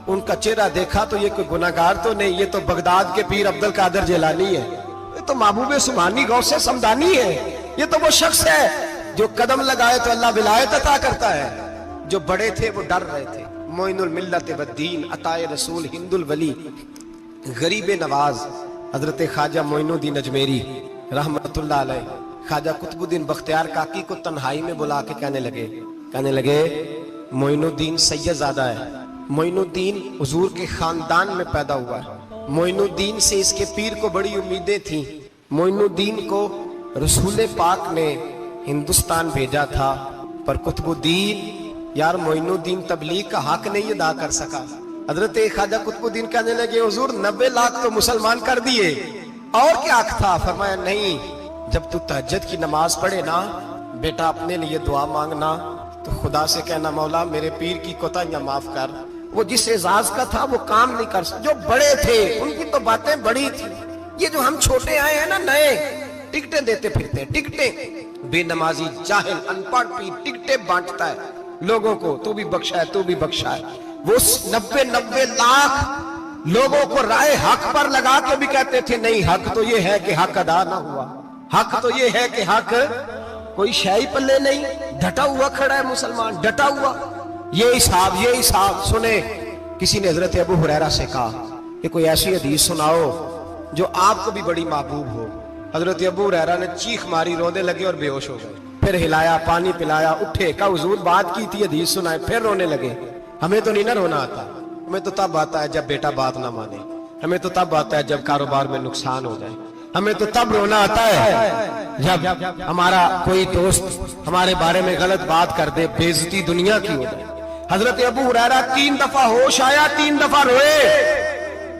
ان کا چہرہ دیکھا تو یہ کوئی گناہگار تو نہیں, یہ تو بغداد کے پیر عبد القادر جیلانی ہے, یہ تو محبوب سبحانی غوث سمدانی ہے, یہ تو وہ شخص ہے جو قدم لگائے تو اللہ ولایت عطا کرتا ہے. جو بڑے تھے وہ ڈر رہے تھے. معین الملت والدین عطائے رسول ہند الولی غریب نواز حضرت خواجہ معین الدین اجمیری رحمت اللہ علیہ خواجہ قطب الدین بختیار کاکی کو تنہائی میں بلا کے کہنے لگے معین الدین سید زادہ ہے, معین الدین حضور کے خاندان میں پیدا ہوا ہے, معین الدین سے اس کے پیر کو بڑی امیدیں تھیں, معین الدین کو رسول پاک نے ہندوستان بھیجا تھا, پر قطب الدین یار معین الدین تبلیغ کا حق نہیں ادا کر سکا. حضرت خواجہ قطب الدین کہنے لگے حضور 90 لاکھ تو مسلمان کر دیے, اور کیا حق تھا؟ فرمایا نہیں, جب تو تہجد کی نماز پڑھے نا بیٹا اپنے لیے دعا مانگنا تو خدا سے کہنا مولا میرے پیر کی کوتاہیاں معاف کر. وہ جس اعزاز کا تھا وہ کام نہیں کر سکتا, جو بڑے تھے ان کی تو باتیں بڑی تھی. یہ جو ہم چھوٹے آئے ہیں نا نئے, ٹکٹیں دیتے پھرتے ہیں, ٹکٹیں, بے نمازی جاہل ان پڑھ پیر ٹکٹیں بانٹتا ہے لوگوں کو, تو بھی بخشا ہے تو بھی بخشا ہے. وہ 90 لاکھ لوگوں کو رائے حق پر لگا کے بھی کہتے تھے نہیں حق تو یہ ہے کہ حق ادا نہ ہوا, حق تو یہ ہے کہ حق کوئی شے پلے نہیں, ڈٹا ہوا کھڑا ہے مسلمان, ڈٹا ہوا. یہ حساب سنے. کسی نے حضرت ابو ہریرہ سے کہا کہ کوئی ایسی حدیث سناؤ جو آپ کو بھی بڑی محبوب ہو. حضرت ابو ہریرہ نے چیخ ماری, رونے لگے اور بے ہوش ہو گئے. پھر ہلایا, پانی پلایا, اٹھے, کہا حضور بات کی تھی حدیث سنائے, پھر رونے لگے. ہمیں تو نہیں نہ رونا آتا, ہمیں تو تب آتا ہے جب بیٹا بات نہ مانے, ہمیں تو تب آتا ہے جب کاروبار میں نقصان ہو جائے, ہمیں تو تب رونا آتا ہے جب ہمارا کوئی دوست ہمارے بارے میں غلط بات کر دے, بے عزتی دنیا کی ہو جائے. حضرت ابو ہریرہ 3 دفعہ ہوش آیا, 3 دفعہ روئے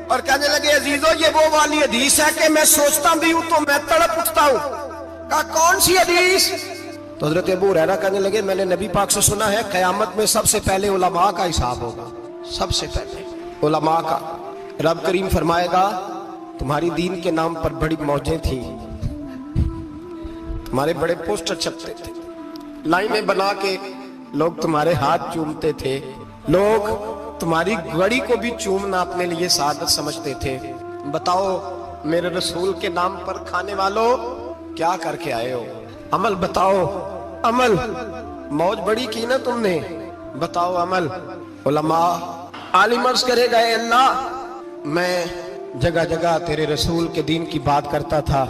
اور کہنے لگے عزیزو یہ وہ والی حدیث ہے کہ میں سوچتا بھی ہوں تو میں تڑپ اٹھتا ہوں. کہا کون سی حدیث؟ تو حضرت ابو ہریرہ کہنے لگے میں نے نبی پاک سے سنا ہے قیامت میں سب سے پہلے علماء کا حساب ہوگا, سب سے پہلے علماء کا. رب کریم فرمائے گا تمہاری دین کے نام پر بڑی موجیں تھیں, تمہارے بڑے پوسٹر چھپتے تھے, لائنیں بنا کے لوگ تمہارے ہاتھ چومتے تھے, لوگ تمہاری گڑی کو بھی چومنا اپنے لیے سعادت سمجھتے تھے. بتاؤ میرے رسول کے نام پر کھانے والوں کیا کر کے آئے ہو؟ عمل بتاؤ, عمل. موج بڑی کی نا تم نے, بتاؤ عمل. علماء عالم عرض کرے گا اے اللہ میں جگہ جگہ تیرے رسول کے دین کی بات کرتا تھا,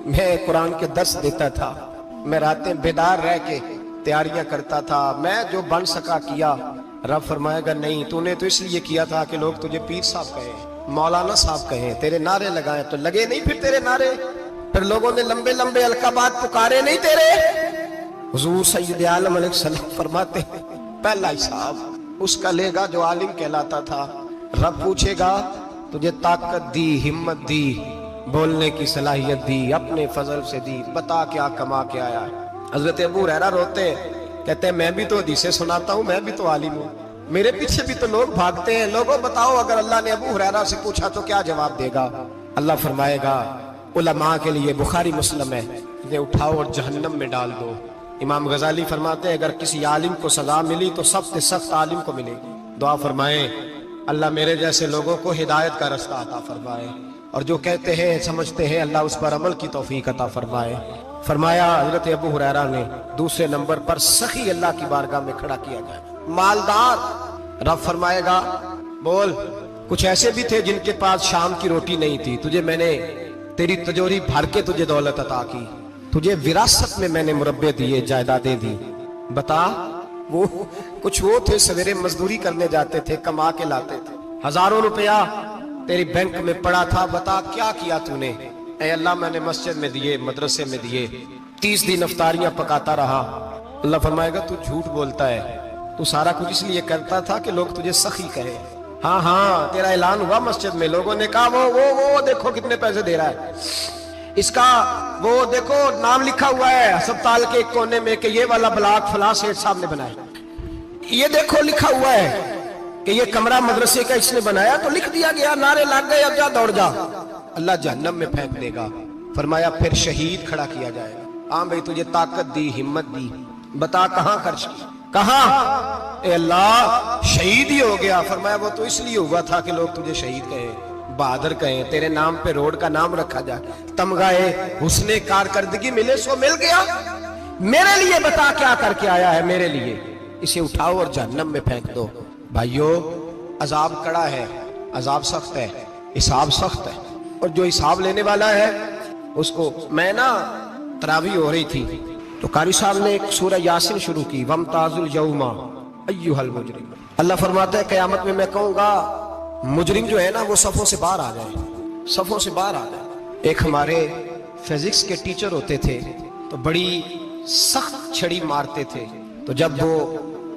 میں قرآن کے درس دیتا تھا, میں راتیں بیدار رہ کے تیاریاں کرتا تھا, میں جو بن سکا کیا. رب فرمائے گا نہیں, تو نے تو اس لیے کیا تھا کہ لوگ تجھے پیر صاحب کہیں, مولانا صاحب کہیں, تیرے نعرے لگائیں تو لگے نہیں پھر تیرے نعرے, پھر لوگوں نے لمبے لمبے القابات پکارے نہیں تیرے. حضور سید عالم علیہ السلام فرماتے ہیں پہلا حساب اس کا لے گا جو عالم کہلاتا تھا. رب پوچھے گا تجھے طاقت دی, ہمت دی, بولنے کی صلاحیت دی, اپنے فضل سے دی, بتا کیا کما کے آیا ہے. حضرت ابو ہریرہ روتے ہیں, کہتے ہیں میں بھی تو حدیثیں سناتا ہوں, میں بھی تو عالم ہوں, میرے پیچھے بھی تو لوگ بھاگتے ہیں. لوگوں بتاؤ اگر اللہ نے ابو ہریرہ سے پوچھا تو کیا جواب دے گا؟ اللہ فرمائے گا علماء کے لیے بخاری مسلم ہے, انہیں اٹھاؤ اور جہنم میں ڈال دو. امام غزالی فرماتے ہیں اگر کسی عالم کو سزا ملی تو سخت سے سخت عالم کو ملے گی. دعا فرمائیں اللہ میرے جیسے لوگوں کو ہدایت کا رستہ عطا فرمائے, اور جو کہتے ہیں سمجھتے ہیں اللہ اس پر عمل کی توفیق عطا فرمائے. فرمایا حضرت ابو ہریرہ نے دوسرے نمبر پر سخی اللہ کی بارگاہ میں کھڑا کیا جائے, مالدار. رب فرمائے گا بول, کچھ ایسے بھی تھے جن کے پاس شام کی روٹی نہیں تھی, تجھے میں نے تیری تجوری بھر کے تجھے دولت عطا کی, تجھے وراثت میں نے مربع دیے, جائیدادیں دی. بتا وہ کچھ وہ تھے سویرے مزدوری کرنے جاتے تھے, کما کے لاتے تھے, ہزاروں روپیہ تیری بینک میں پڑا تھا, بتا کیا کیا تو نے؟ اے اللہ میں نے مسجد میں دیے, مدرسے میں دیے, 30 دن افطاریاں پکاتا رہا, اللہ فرمائے گا تو جھوٹ بولتا ہے, تو سارا کچھ اس لیے کرتا تھا کہ لوگ تجھے سخی کہے. ہاں ہاں تیرا اعلان ہوا مسجد میں, لوگوں نے کہا وہ دیکھو کتنے پیسے دے رہا ہے, اس کا وہ دیکھو نام لکھا ہوا ہے ہسپتال کے ایک کونے میں کہ یہ والا بلاک فلاں سیٹھ صاحب نے بنایا, یہ دیکھو لکھا ہوا ہے کہ یہ کمرہ مدرسے کا اس نے بنایا, تو لکھ دیا گیا, نعرے لگ گئے, اب جا دوڑ جا. اللہ جہنم میں پھینک دے گا. فرمایا پھر شہید کھڑا کیا جائے گا. ہاں بھائی تجھے طاقت دی, ہمت دی, بتا کہاں خرچ کی, کہاں؟ اے اللہ شہید ہی ہو گیا. فرمایا وہ تو اس لیے ہوا تھا کہ لوگ تجھے شہید کہیں, بہادر کہیں, تیرے نام پہ روڈ کا نام رکھا جائے, تمغائے حسن کارکردگی ملے, سو مل گیا. میرے لیے بتا کیا کر کے آیا ہے, میرے لیے. اسے اٹھاؤ اور جہنم میں پھینک دو. بھائیو عذاب کڑا ہے, عذاب سخت ہے, حساب سخت ہے, اور جو حساب لینے والا ہے اس کو. میں نا تراویح ہو رہی تھی تو قاری صاحب نے ایک سورہ یاسین شروع کی, وَامْتَازُوا الْيَوْمَ أَيُّهَا الْمُجْرِمُونَ. اللہ فرماتا ہے قیامت میں کہوں گا مجرم جو ہے نا وہ صفوں سے باہر آ جائے, صفوں سے باہر آ جائے. ایک ہمارے فزکس کے ٹیچر ہوتے تھے تو بڑی سخت چھڑی مارتے تھے, تو جب وہ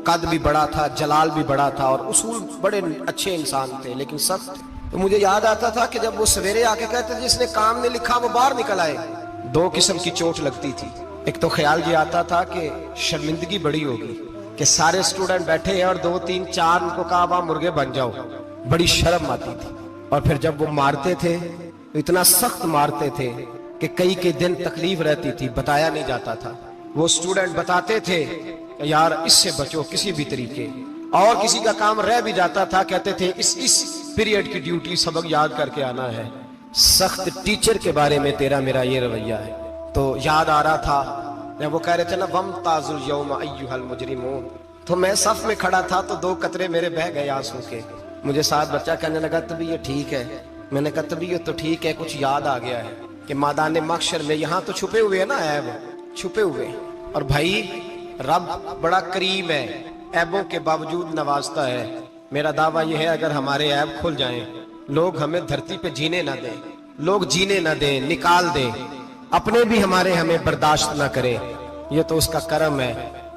قد بھی بڑا تھا, جلال بھی بڑا تھا, اور اصول بڑے اچھے انسان تھے لیکن سخت, تو مجھے یاد آتا تھا کہ جب وہ سویرے آ کے کہتے جس نے کام نہیں لکھا وہ باہر نکل آئے. دو قسم کی چوٹ لگتی تھی. ایک تو خیال یہ آتا تھا کہ شرمندگی بڑی ہوگی کہ سارے اسٹوڈنٹ بیٹھے ہیں اور 2 3 4 ان کو کہا وہاں مرغے بن جاؤ, بڑی شرم آتی تھی. اور پھر جب وہ مارتے تھے تو اتنا سخت مارتے تھے کہ کئی دن تکلیف رہتی تھی, بتایا نہیں جاتا تھا. وہ اسٹوڈنٹ بتاتے تھے کہ یار اس سے بچو کسی بھی طریقے, اور کسی کا کام رہ بھی جاتا تھا کہتے تھے اس پیریڈ کی ڈیوٹی سبق یاد کر کے آنا ہے. سخت ٹیچر کے بارے میں تیرا میرا یہ رویہ ہے. تو یاد آ رہا تھا جب وہ کہہ رہے تھے نا وَامْتَازُوا الْيَوْمَ أَيُّهَا الْمُجْرِمُونَ, تو میں صف میں کھڑا تھا تو 2 قطرے میرے بہہ گئے آنسو کے. مجھے ساتھ بچہ کہنے لگا طبیعت ٹھیک ہے, میں نے کہا طبیعت تو ٹھیک ہے, کچھ یاد آ گیا ہے کہ میدان محشر میں یہاں تو چھپے ہوئے ہیں نا عیب, چھپے ہوئے. اور بھائی رب بڑا کریم ہے, عیبوں کے باوجود نوازتا ہے. میرا دعویٰ یہ ہے اگر ہمارے عیب کھل جائیں, لوگ ہمیں دھرتی پہ جینے نہ دیں, لوگ جینے نہ دیں, نکال دیں, اپنے بھی ہمیں برداشت نہ کریں, یہ تو اس کا کرم ہے.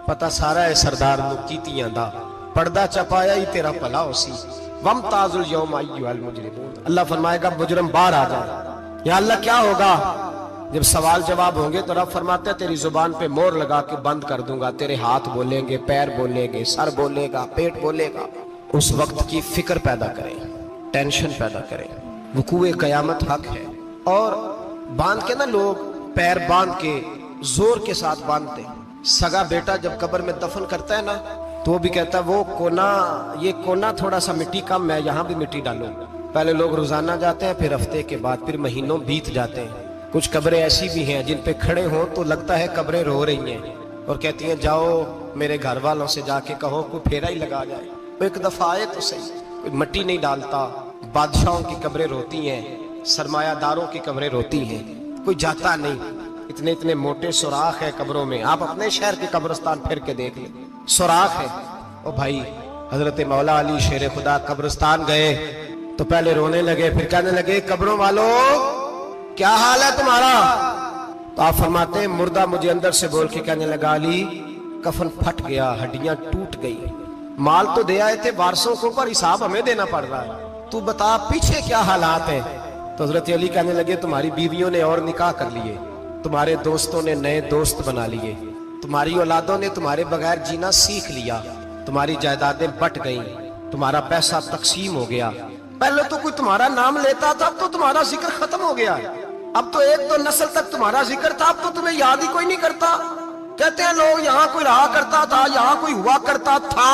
پتہ سارا ہے سردار نو کیتیاں دا, پردہ چپایا ہی تیرا بھلا ہو سی. وَامْتَازُوا الْيَوْمَ أَيُّهَا الْمُجْرِمُونَ. اللہ فرمائے گا مجرم باہر آ جائے. یا اللہ کیا ہوگا جب سوال جواب ہوں گے تو رب فرماتا ہے تیری زبان پہ مور لگا کے بند کر دوں گا, تیرے ہاتھ بولیں گے, پیر بولیں گے, سر بولے گا, پیٹ بولے گا. اس وقت کی فکر پیدا کریں, ٹینشن پیدا کریں. وقوع قیامت حق ہے. اور باندھ کے نا لوگ پیر باندھ کے زور کے ساتھ باندھتے. سگا بیٹا جب قبر میں دفن کرتا ہے نا تو وہ بھی کہتا ہے وہ کونا, یہ کونا تھوڑا سا مٹی کم ہے, یہاں بھی مٹی ڈالو. پہلے لوگ روزانہ جاتے ہیں, پھر ہفتے کے بعد, پھر مہینوں بیت جاتے ہیں. کچھ قبریں ایسی بھی ہیں جن پہ کھڑے ہوں تو لگتا ہے قبریں رو رہی ہیں اور کہتی ہیں جاؤ میرے گھر والوں سے جا کے کہو کوئی پھیرا ہی لگا جائے. ایک دفعہ آئے تو صحیح, کوئی مٹی نہیں ڈالتا. بادشاہوں کی قبریں روتی ہیں, سرمایہ داروں کی قبریں روتی ہیں, کوئی جاتا نہیں. اتنے موٹے سوراخ ہے قبروں میں, آپ اپنے شہر کے قبرستان پھر کے دیکھ لیں, سوراخ ہے. او بھائی حضرت مولا علی شیر خدا قبرستان گئے تو پہلے رونے لگے, پھر کہنے لگے قبروں والوں کیا حال ہے تمہارا؟ تو آپ فرماتے ہیں مردہ مجھے اندر سے بول کے کہنے لگا علی کفن پھٹ گیا, ہڈیاں ٹوٹ گئی, مال تو دے آئے تھے وارثوں کو پر حساب ہمیں دینا پڑ رہا ہے, تو بتا پیچھے کیا حالات ہیں. تو حضرت علی کہنے لگے تمہاری بیویوں نے اور نکاح کر لیے, تمہارے دوستوں نے نئے دوست بنا لیے, تمہاری اولادوں نے تمہارے بغیر جینا سیکھ لیا, تمہاری جائیدادیں بٹ گئیں, تمہارا پیسہ تقسیم ہو گیا. پہلے تو کوئی تمہارا نام لیتا تھا, اب تو تمہارا ذکر ختم ہو گیا. اب تو ایک دو نسل تک تمہارا ذکر تھا, اب تو تمہیں یاد ہی کوئی نہیں کرتا. کہتے ہیں لوگ یہاں کوئی رہا کرتا تھا, یہاں کوئی ہوا کرتا تھا,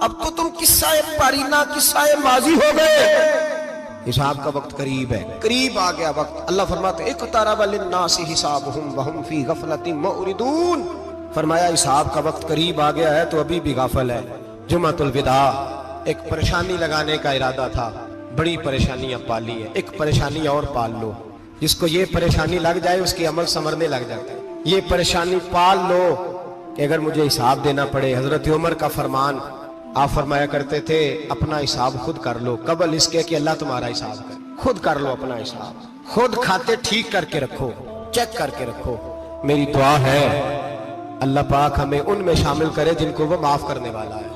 اب تو تم قصہ پارینہ, قصہ ماضی ہو گئے. حساب کا وقت قریب ہے, قریب آ گیا وقت. اللہ فرماتے ہیں اقترب للناس حسابهم وهم فی غفلۃ معرضون. فرمایا حساب کا وقت قریب آ گیا ہے تو ابھی بھی غافل ہے. جمعۃ الوداع ایک پریشانی لگانے کا ارادہ تھا, بڑی پریشانیاں پالی ہیں, ایک پریشانی اور پال لو. جس کو یہ پریشانی لگ جائے اس کی عمل سنورنے لگ جاتا ہے. یہ پریشانی پال لو کہ اگر مجھے حساب دینا پڑے. حضرت عمر کا فرمان, آپ فرمایا کرتے تھے اپنا حساب خود کر لو قبل اس کے کہ اللہ تمہارا حساب کرے. خود کر لو اپنا حساب, خود کھاتے ٹھیک کر کے رکھو, چیک کر کے رکھو. میری دعا ہے اللہ پاک ہمیں ان میں شامل کرے جن کو وہ معاف کرنے والا ہے.